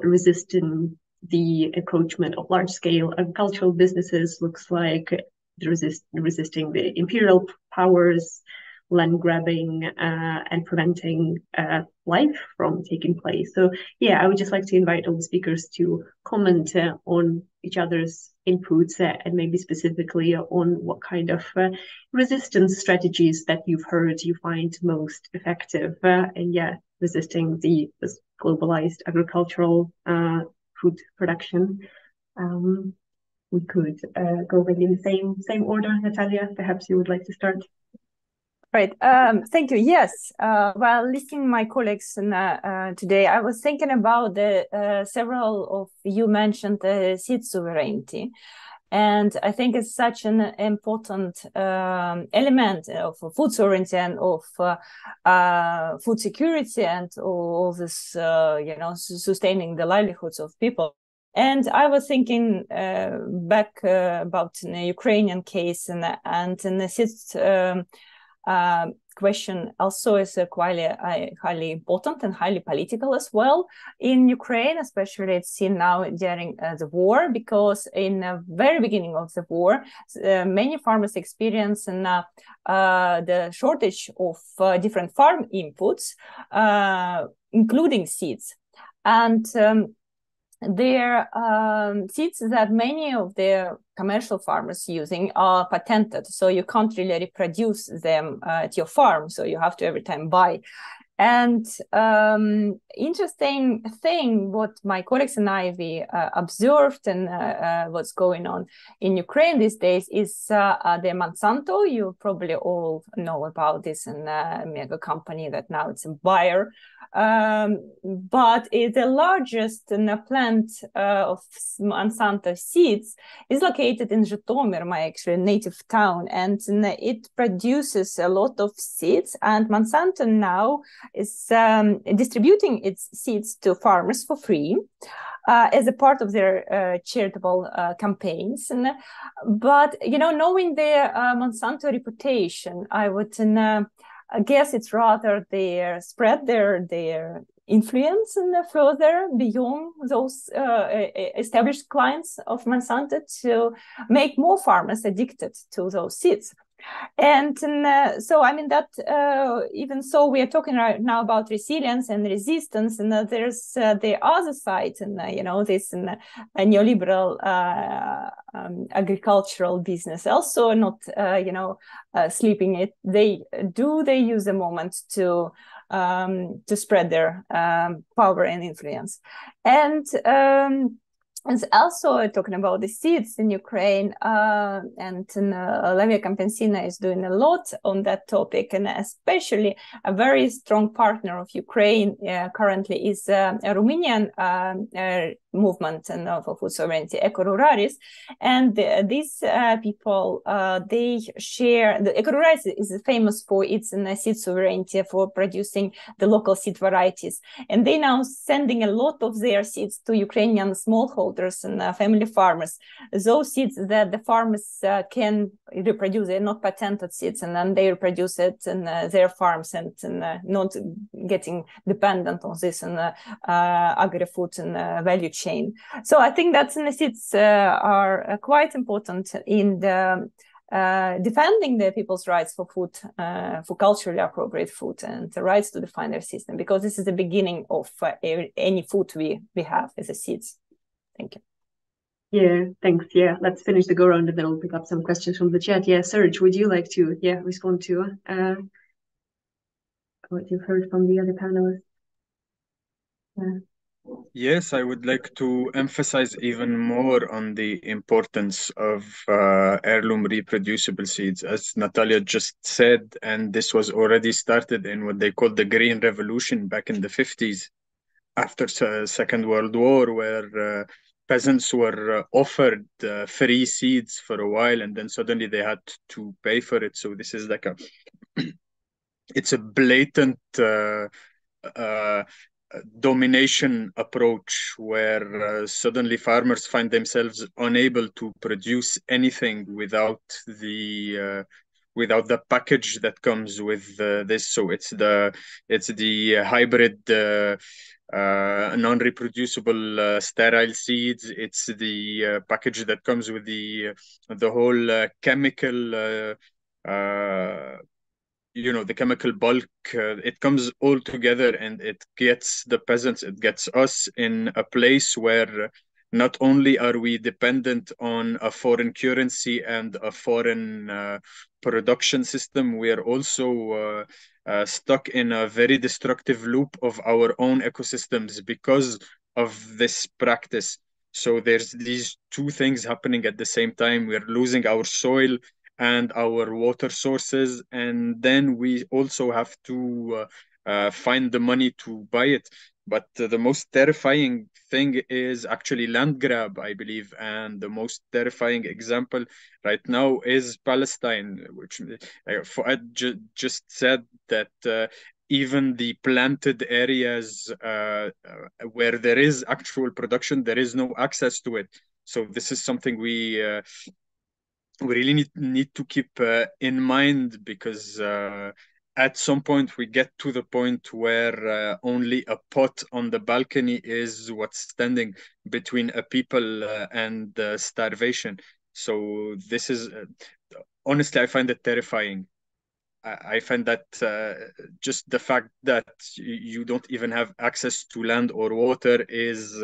resisting the encroachment of large-scale agricultural businesses looks like, resisting the imperial powers, land grabbing, and preventing life from taking place. So yeah, I would just like to invite all the speakers to comment on each other's inputs and maybe specifically on what kind of resistance strategies that you've heard you find most effective and yeah, resisting this globalized agricultural food production. We could go maybe in the same order. Natalia, perhaps you would like to start. Right. Thank you. Yes. While listening to my colleagues today, I was thinking about the several of you mentioned seed sovereignty. And I think it's such an important element of food sovereignty and of food security and all this, sustaining the livelihoods of people. And I was thinking back about the Ukrainian case and in the seed question also is highly important and highly political as well in Ukraine, especially it's seen now during the war, because in the very beginning of the war, many farmers experience the shortage of different farm inputs, including seeds. And their seeds that many of the commercial farmers using are patented, so you can't really reproduce them at your farm, so you have to every time buy. And interesting thing what my colleagues and I observed and what's going on in Ukraine these days is the Monsanto. You probably all know about this mega company that now it's a buyer. But the largest plant of Monsanto seeds is located in Zhytomyr, my actually native town, and it produces a lot of seeds. And Monsanto now is distributing its seeds to farmers for free as a part of their charitable campaigns. But knowing their Monsanto reputation, I would guess it's rather they spread their influence further beyond those established clients of Monsanto to make more farmers addicted to those seeds. And so, I mean, that even so, we are talking right now about resilience and resistance, and there's the other side, and this neoliberal agricultural business also not, sleeping it. They use the moment to spread their power and influence, and also talking about the seeds in Ukraine, and Lavia Campesina is doing a lot on that topic, and especially a very strong partner of Ukraine currently is a Romanian movement for food sovereignty, RURALIS, and these people they share. The RURALIS is famous for its seed sovereignty, for producing the local seed varieties, and they now sending a lot of their seeds to Ukrainian smallholders and family farmers. Those seeds that the farmers can reproduce, they're not patented seeds, and then they reproduce it in their farms and not getting dependent on this agri-food and value chain. So I think that seeds are quite important in the defending the people's rights for food, for culturally appropriate food, and the rights to define their system, because this is the beginning of any food we have as a seeds. Thank you. Yeah, thanks. Yeah, let's finish the go round and then we'll pick up some questions from the chat. Yeah, Serge, would you like to respond to what you've heard from the other panelists? Yes, I would like to emphasize even more on the importance of heirloom reproducible seeds, as Natalia just said, and this was already started in what they called the Green Revolution back in the 50s after Second World War, where peasants were offered free seeds for a while, and then suddenly they had to pay for it. So this is like a it's a blatant uh, domination approach where suddenly farmers find themselves unable to produce anything without the package that comes with this. So it's the hybrid non-reproducible sterile seeds. It's the package that comes with the whole chemical the chemical bulk. It comes all together, and it gets the peasants, it gets us in a place where not only are we dependent on a foreign currency and a foreign production system, we are also stuck in a very destructive loop of our own ecosystems because of this practice. So there's these two things happening at the same time. We're losing our soil and our water sources, and then we also have to find the money to buy it. But the most terrifying thing is actually land grab, I believe, and the most terrifying example right now is Palestine, which Fuad just said that even the planted areas where there is actual production, there is no access to it. So this is something we really need to keep in mind, because at some point we get to the point where only a pot on the balcony is what's standing between a people and starvation. So this is honestly, I find it terrifying. I find that just the fact that you don't even have access to land or water is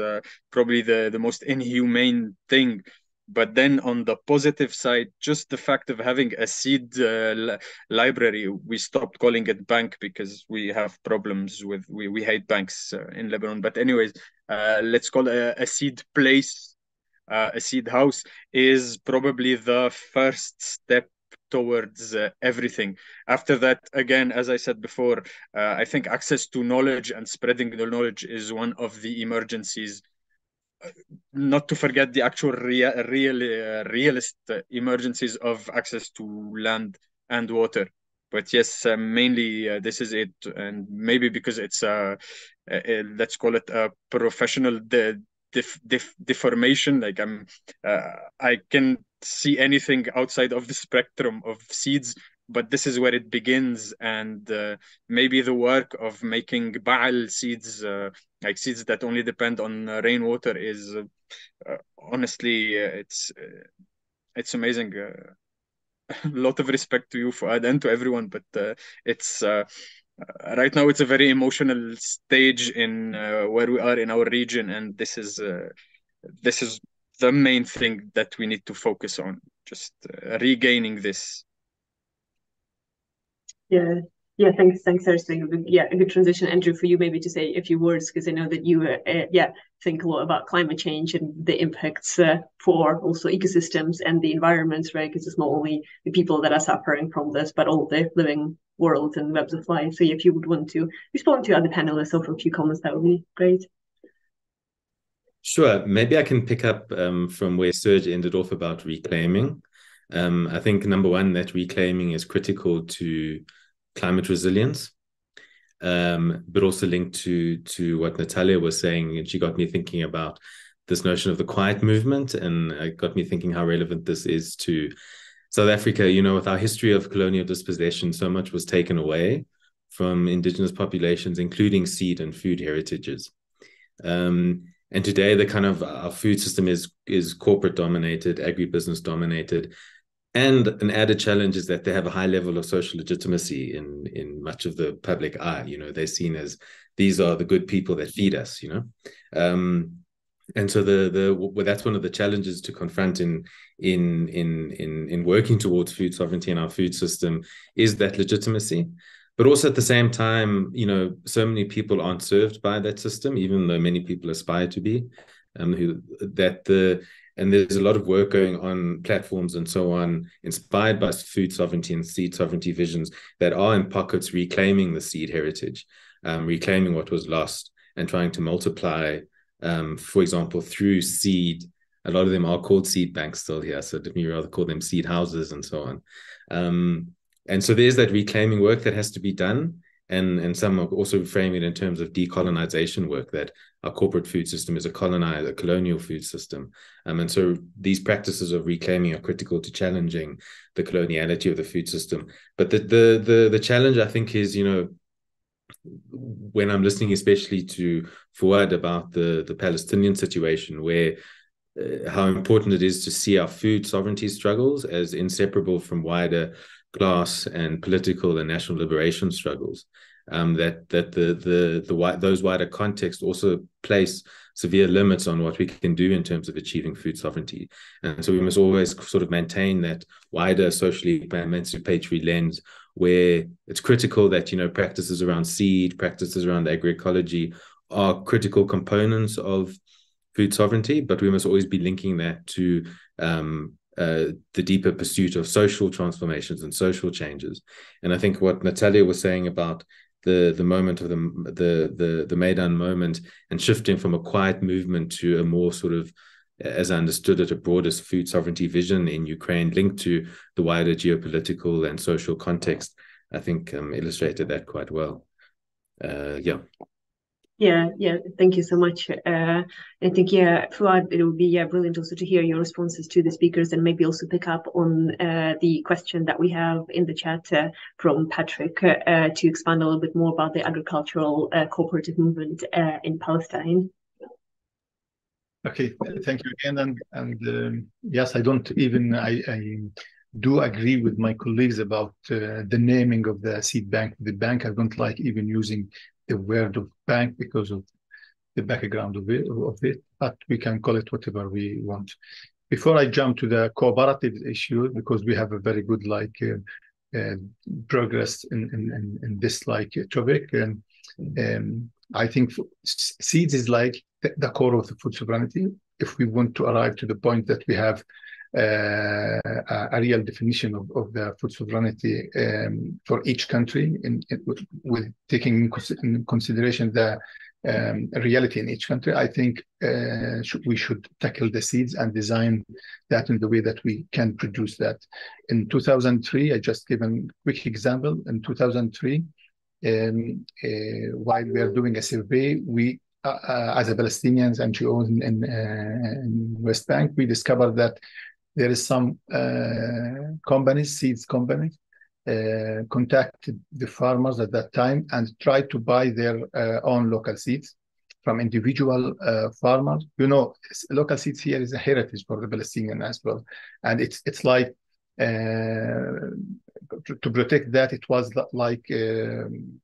probably the most inhumane thing. But then on the positive side, just the fact of having a seed library, we stopped calling it bank because we have problems with, we hate banks in Lebanon. But anyways, let's call it a seed place, a seed house is probably the first step towards everything. After that, again, as I said before, I think access to knowledge and spreading the knowledge is one of the emergencies. Not to forget the actual realist emergencies of access to land and water. But yes, mainly this is it, and maybe because it's let's call it a professional deformation. Like I can see anything outside of the spectrum of seeds, but this is where it begins, and maybe the work of making Baal seeds, like seeds that only depend on rainwater, is honestly it's amazing. A lot of respect to you, Fuad, and to everyone, but it's right now it's a very emotional stage in where we are in our region, and this is the main thing that we need to focus on, just regaining this. Yeah, yeah. Thanks, seriously. Yeah, a good transition, Andrew, for you maybe to say a few words, because I know that you, think a lot about climate change and the impacts for also ecosystems and the environments, right? Because it's not only the people that are suffering from this, but all the living world and webs of life. So if you would want to respond to other panelists, offer a few comments, that would be great. Sure. Maybe I can pick up from where Serge ended off about reclaiming. I think number one, that reclaiming is critical to climate resilience, but also linked to what Natalia was saying, and she got me thinking about this notion of the quiet movement, and it got me thinking how relevant this is to South Africa. You know, with our history of colonial dispossession, so much was taken away from indigenous populations, including seed and food heritages. And today, the kind of our food system is corporate dominated, agribusiness dominated, and an added challenge is that they have a high level of social legitimacy in much of the public eye. You know, they're seen as these are the good people that feed us. You know, and so that's one of the challenges to confront in working towards food sovereignty in our food system is that legitimacy. But also at the same time, you know, so many people aren't served by that system, even though many people aspire to be. And there's a lot of work going on platforms and so on, inspired by food sovereignty and seed sovereignty visions that are in pockets reclaiming the seed heritage, reclaiming what was lost and trying to multiply, for example, through seed. A lot of them are called seed banks still here, so let me rather call them seed houses and so on. And so there's that reclaiming work that has to be done. And some are also framing it in terms of decolonization work, that our corporate food system is a colonial food system. And so these practices of reclaiming are critical to challenging the coloniality of the food system. But the challenge, I think, is, you know, when I'm listening especially to Fuad about the Palestinian situation, where how important it is to see our food sovereignty struggles as inseparable from wider class and political and national liberation struggles. Those wider contexts also place severe limits on what we can do in terms of achieving food sovereignty. And so we must always sort of maintain that wider socially emancipatory lens, where it's critical that, you know, practices around seed, practices around agroecology are critical components of food sovereignty, but we must always be linking that to the deeper pursuit of social transformations and social changes. And I think what Natalia was saying about the moment of the Maidan moment and shifting from a quiet movement to a more sort of, as I understood it, a broader food sovereignty vision in Ukraine linked to the wider geopolitical and social context, I think illustrated that quite well. Yeah, thank you so much. I think, Fuad, it would be brilliant also to hear your responses to the speakers, and maybe also pick up on the question that we have in the chat from Patrick to expand a little bit more about the agricultural cooperative movement in Palestine. Okay, thank you again. And yes, I do agree with my colleagues about the naming of the seed bank. The bank, I don't like even using the word of bank because of the background of it, but we can call it whatever we want. Before I jump to the cooperative issue, because we have a very good progress in this topic, and I think seeds is like the core of the food sovereignty. If we want to arrive to the point that we have a real definition of the food sovereignty for each country, with taking in consideration the reality in each country, I think we should tackle the seeds and design that in the way that we can produce that. In 2003, I just give a quick example. In 2003, while we are doing a survey, we as a Palestinians NGOs in West Bank, we discovered that there is some companies, seeds companies, contacted the farmers at that time and tried to buy their own local seeds from individual farmers. You know, local seeds here is a heritage for the Palestinian as well. And it's like, to protect that, it was like in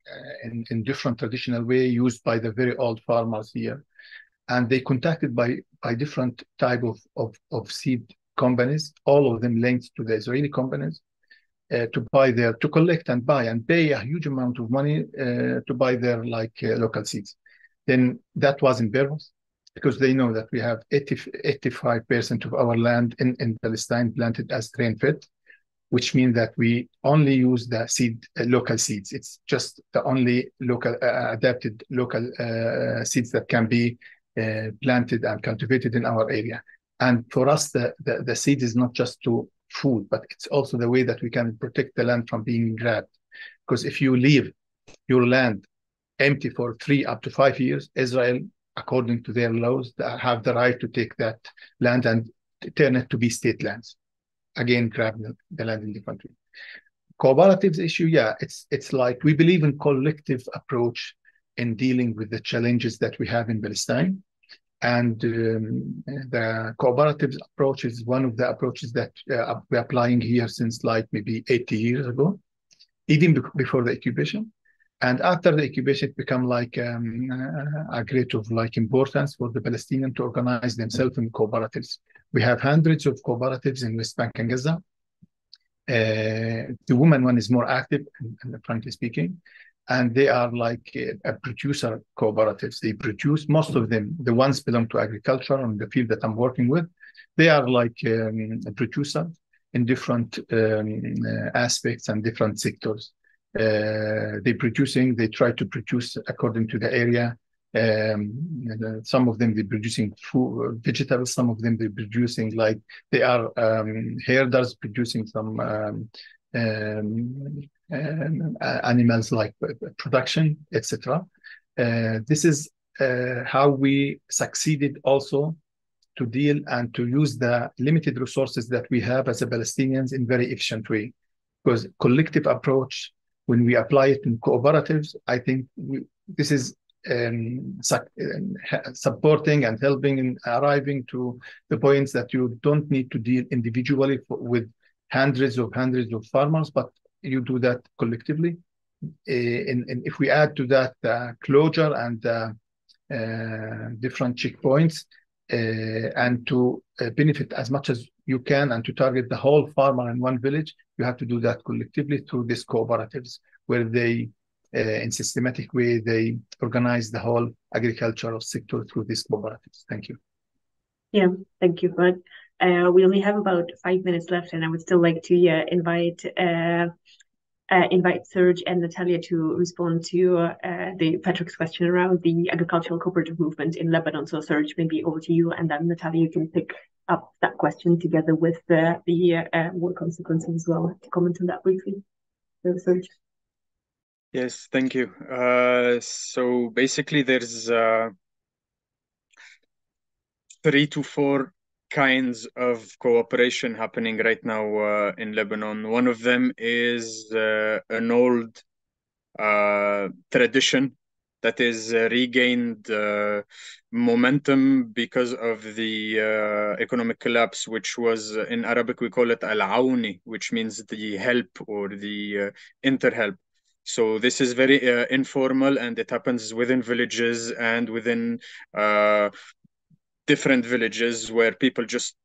different traditional way used by the very old farmers here. And they contacted by different type of seed companies, all of them linked to the Israeli companies, to collect and buy and pay a huge amount of money to buy their local seeds. Then that was in purpose, because they know that we have 85% of our land in Palestine planted as grain-fed, which means that we only use the local seeds. It's just the only local adapted local seeds that can be planted and cultivated in our area. And for us, the seed is not just to food, but it's also the way that we can protect the land from being grabbed. Because if you leave your land empty for 3 up to 5 years, Israel, according to their laws, have the right to take that land and turn it to be state lands. Again, grab the land in the country. Cooperatives issue, yeah, it's like we believe in collective approach in dealing with the challenges that we have in Palestine. And the cooperative approach is one of the approaches that we're applying here since maybe 80 years ago, even before the occupation. And after the occupation, it became a great of importance for the Palestinians to organize themselves in cooperatives. We have hundreds of cooperatives in West Bank and Gaza. The woman one is more active, and frankly speaking, and they are like a producer cooperatives. They produce, most of them, the ones belong to agriculture on the field that I'm working with. They are like a producer in different aspects and different sectors. They try to produce according to the area. Some of them they're producing food, vegetables. Some of them they're producing like they are herders producing some animals like production, etc. This is how we succeeded also to deal and to use the limited resources that we have as a Palestinians in very efficient way. Because collective approach, when we apply it in cooperatives, I think this is supporting and helping in arriving to the points that you don't need to deal individually with hundreds of farmers, but you do that collectively. And if we add to that closure and different checkpoints, and to benefit as much as you can and to target the whole farmer in one village, you have to do that collectively through these cooperatives, where they, in systematic way, they organize the whole agricultural sector through these cooperatives. Thank you. Yeah, thank you, Fahd. We only have about 5 minutes left, and I would still like to invite Serge and Natalia to respond to Patrick's question around the agricultural cooperative movement in Lebanon. So Serge, maybe over to you, and then Natalia, you can pick up that question together with the war consequences as well, to comment on that briefly. So Serge. Yes, thank you. So basically there's 3 to 4 kinds of cooperation happening right now in Lebanon. One of them is an old tradition that is regained momentum because of the economic collapse, which was, in Arabic we call it al-auni, which means the help or the interhelp. So this is very informal, and it happens within villages and within different villages, where people just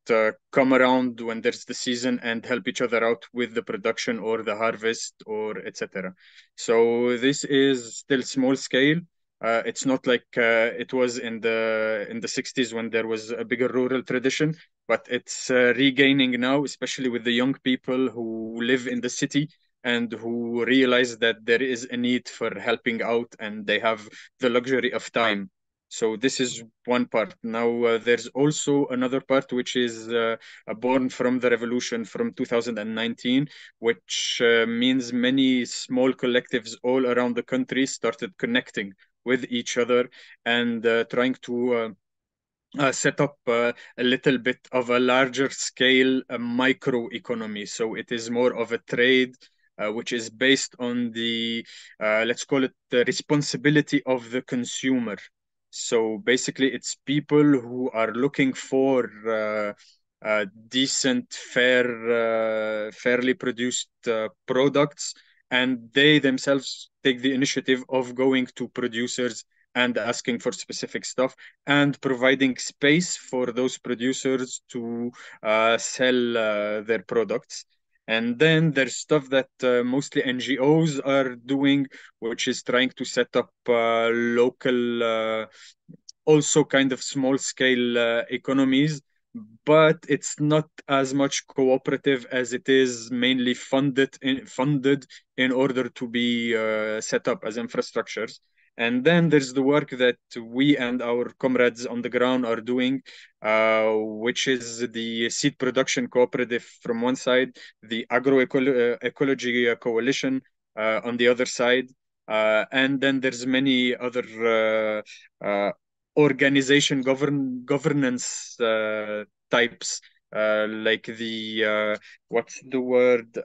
come around when there's the season and help each other out with the production or the harvest or etc. So this is still small scale. It's not like it was in the 60s when there was a bigger rural tradition, but it's regaining now, especially with the young people who live in the city and who realize that there is a need for helping out, and they have the luxury of time. So this is one part. Now, there's also another part, which is born from the revolution from 2019, which means many small collectives all around the country started connecting with each other and trying to set up a little bit of a larger scale micro economy. So it is more of a trade which is based on the, let's call it the responsibility of the consumer. So basically it's people who are looking for decent, fairly produced products, and they themselves take the initiative of going to producers and asking for specific stuff and providing space for those producers to sell their products. And then there's stuff that mostly NGOs are doing, which is trying to set up local, also kind of small scale economies, but it's not as much cooperative as it is mainly funded in order to be set up as infrastructures. And then there's the work that we and our comrades on the ground are doing, which is the seed production cooperative from one side, the agroecology coalition on the other side, and then there's many other organization governance types, like the what's the word,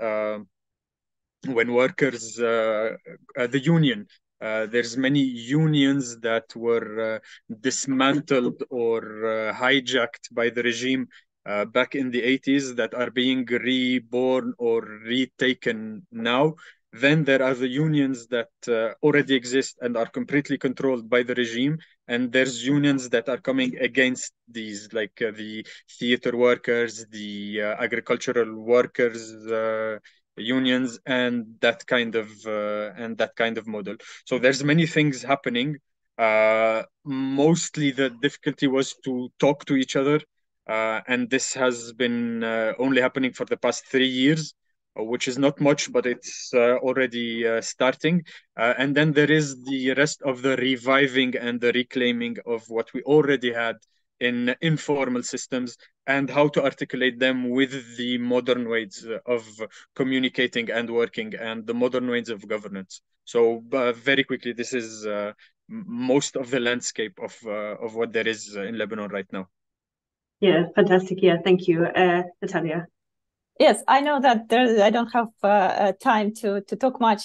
when workers the union. There's many unions that were dismantled or hijacked by the regime back in the 80s that are being reborn or retaken now. Then there are the unions that already exist and are completely controlled by the regime, and there's unions that are coming against these, like the theater workers, the agricultural workers unions, and that kind of model. So there's many things happening. Mostly the difficulty was to talk to each other, and this has been only happening for the past 3 years, which is not much, but it's already starting. And then there is the rest of the reviving and the reclaiming of what we already had in informal systems, and how to articulate them with the modern ways of communicating and working, and the modern ways of governance. So very quickly, this is most of the landscape of what there is in Lebanon right now. Yeah, fantastic. Yeah, thank you, Natalia. Yes, I know that I don't have time to talk much.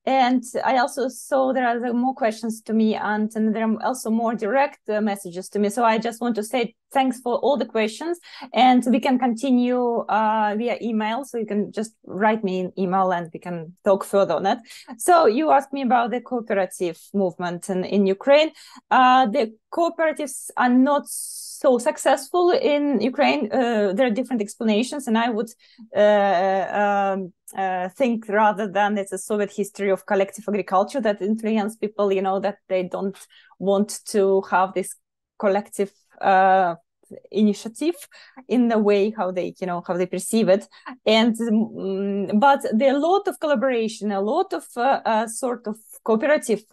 And I also saw there are more questions to me, and there are also more direct messages to me. So I just want to say thanks for all the questions, and we can continue via email. So you can just write me an email and we can talk further on it. So you asked me about the cooperative movement in Ukraine. The cooperatives are not so successful in Ukraine. There are different explanations, and I would think rather than it's a Soviet history of collective agriculture that influence people, that they don't want to have this collective initiative in the way how they perceive it. And but there are a lot of collaboration, a lot of sort of cooperative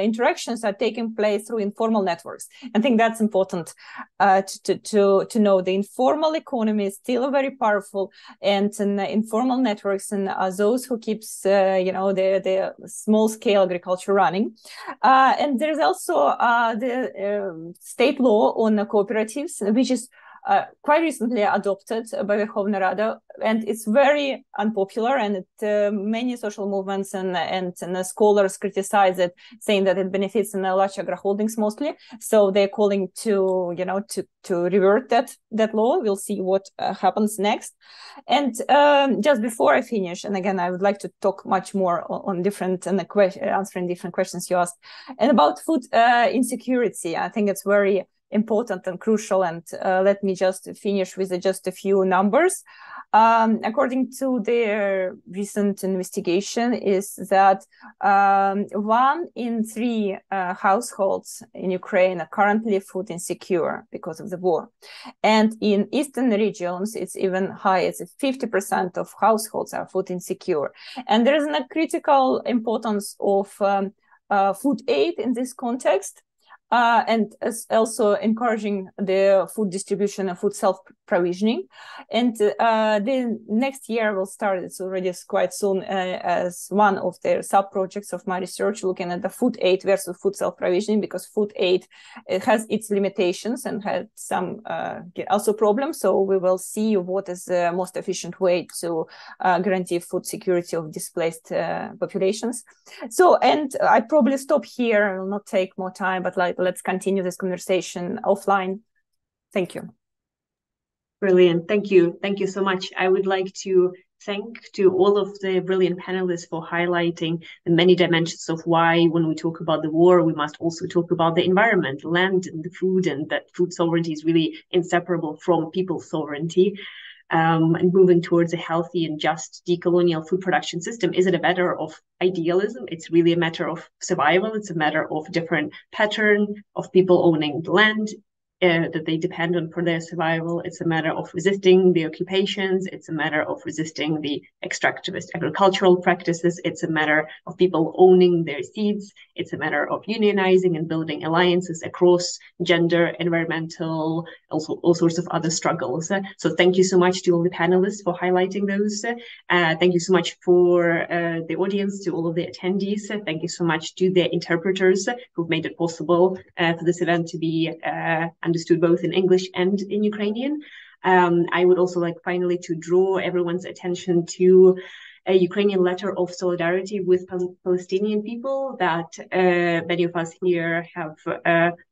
interactions are taking place through informal networks. I think that's important to know. The informal economy is still very powerful, and informal networks and those who keeps the small scale agriculture running. And there's also the state law on cooperatives, which is quite recently adopted by the Verkhovna Rada, and it's very unpopular, and many social movements and scholars criticize it, saying that it benefits in large agri-holdings mostly. So they're calling to revert that law. We'll see what happens next. And just before I finish, and again, I would like to talk much more on different answering different questions you asked, and about food insecurity. I think it's very important and crucial, and let me just finish with just a few numbers. According to their recent investigation, is that 1 in 3 households in Ukraine are currently food insecure because of the war, and in eastern regions it's even higher. It's 50% of households are food insecure, and there is a critical importance of food aid in this context. And also encouraging the food distribution and food self-provisioning. And the next year will start, it's already quite soon, as one of the sub-projects of my research, looking at the food aid versus food self-provisioning, because food aid, it has its limitations and had some also problems. So we will see what is the most efficient way to guarantee food security of displaced populations. So, and I probably stop here. I will not take more time, but let's continue this conversation offline. Thank you. Brilliant. Thank you. Thank you so much. I would like to thank to all of the brilliant panelists for highlighting the many dimensions of why, when we talk about the war, we must also talk about the environment, land, and the food, and that food sovereignty is really inseparable from people's sovereignty. And moving towards a healthy and just decolonial food production system, is it a matter of idealism? It's really a matter of survival. It's a matter of different pattern of people owning the land that they depend on for their survival. It's a matter of resisting the occupations. It's a matter of resisting the extractivist agricultural practices. It's a matter of people owning their seeds. It's a matter of unionizing and building alliances across gender, environmental, also all sorts of other struggles. So thank you so much to all the panelists for highlighting those. Thank you so much for the audience, to all of the attendees. Thank you so much to the interpreters who've made it possible for this event to be understood both in English and in Ukrainian. I would also like finally to draw everyone's attention to a Ukrainian letter of solidarity with Palestinian people that many of us here have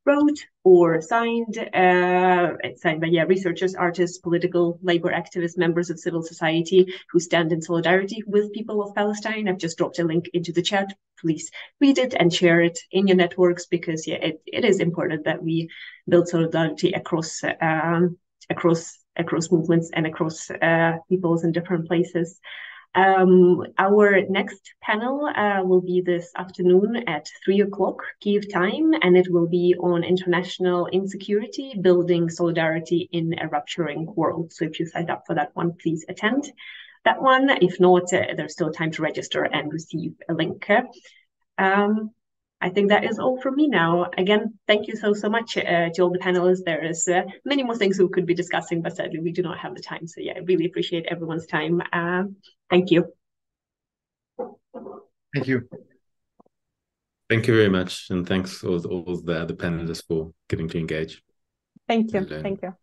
wrote or signed. It's signed by researchers, artists, political, labor activists, members of civil society who stand in solidarity with people of Palestine. I've just dropped a link into the chat. Please read it and share it in your networks, because it is important that we build solidarity across movements and across peoples in different places. Our next panel will be this afternoon at 3 o'clock Kyiv time, and it will be on international insecurity, building solidarity in a rupturing world. So if you signed up for that one, please attend that one. If not, there's still time to register and receive a link. I think that is all from me now. Again, thank you so much to all the panelists. There is many more things we could be discussing, but sadly we do not have the time. So I really appreciate everyone's time. Thank you. Thank you. Thank you very much, and thanks all the other panelists for getting to engage. Thank you. Thank you.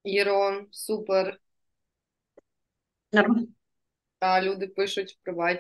Іро, супер. Норм. Люди пишуть в приватні.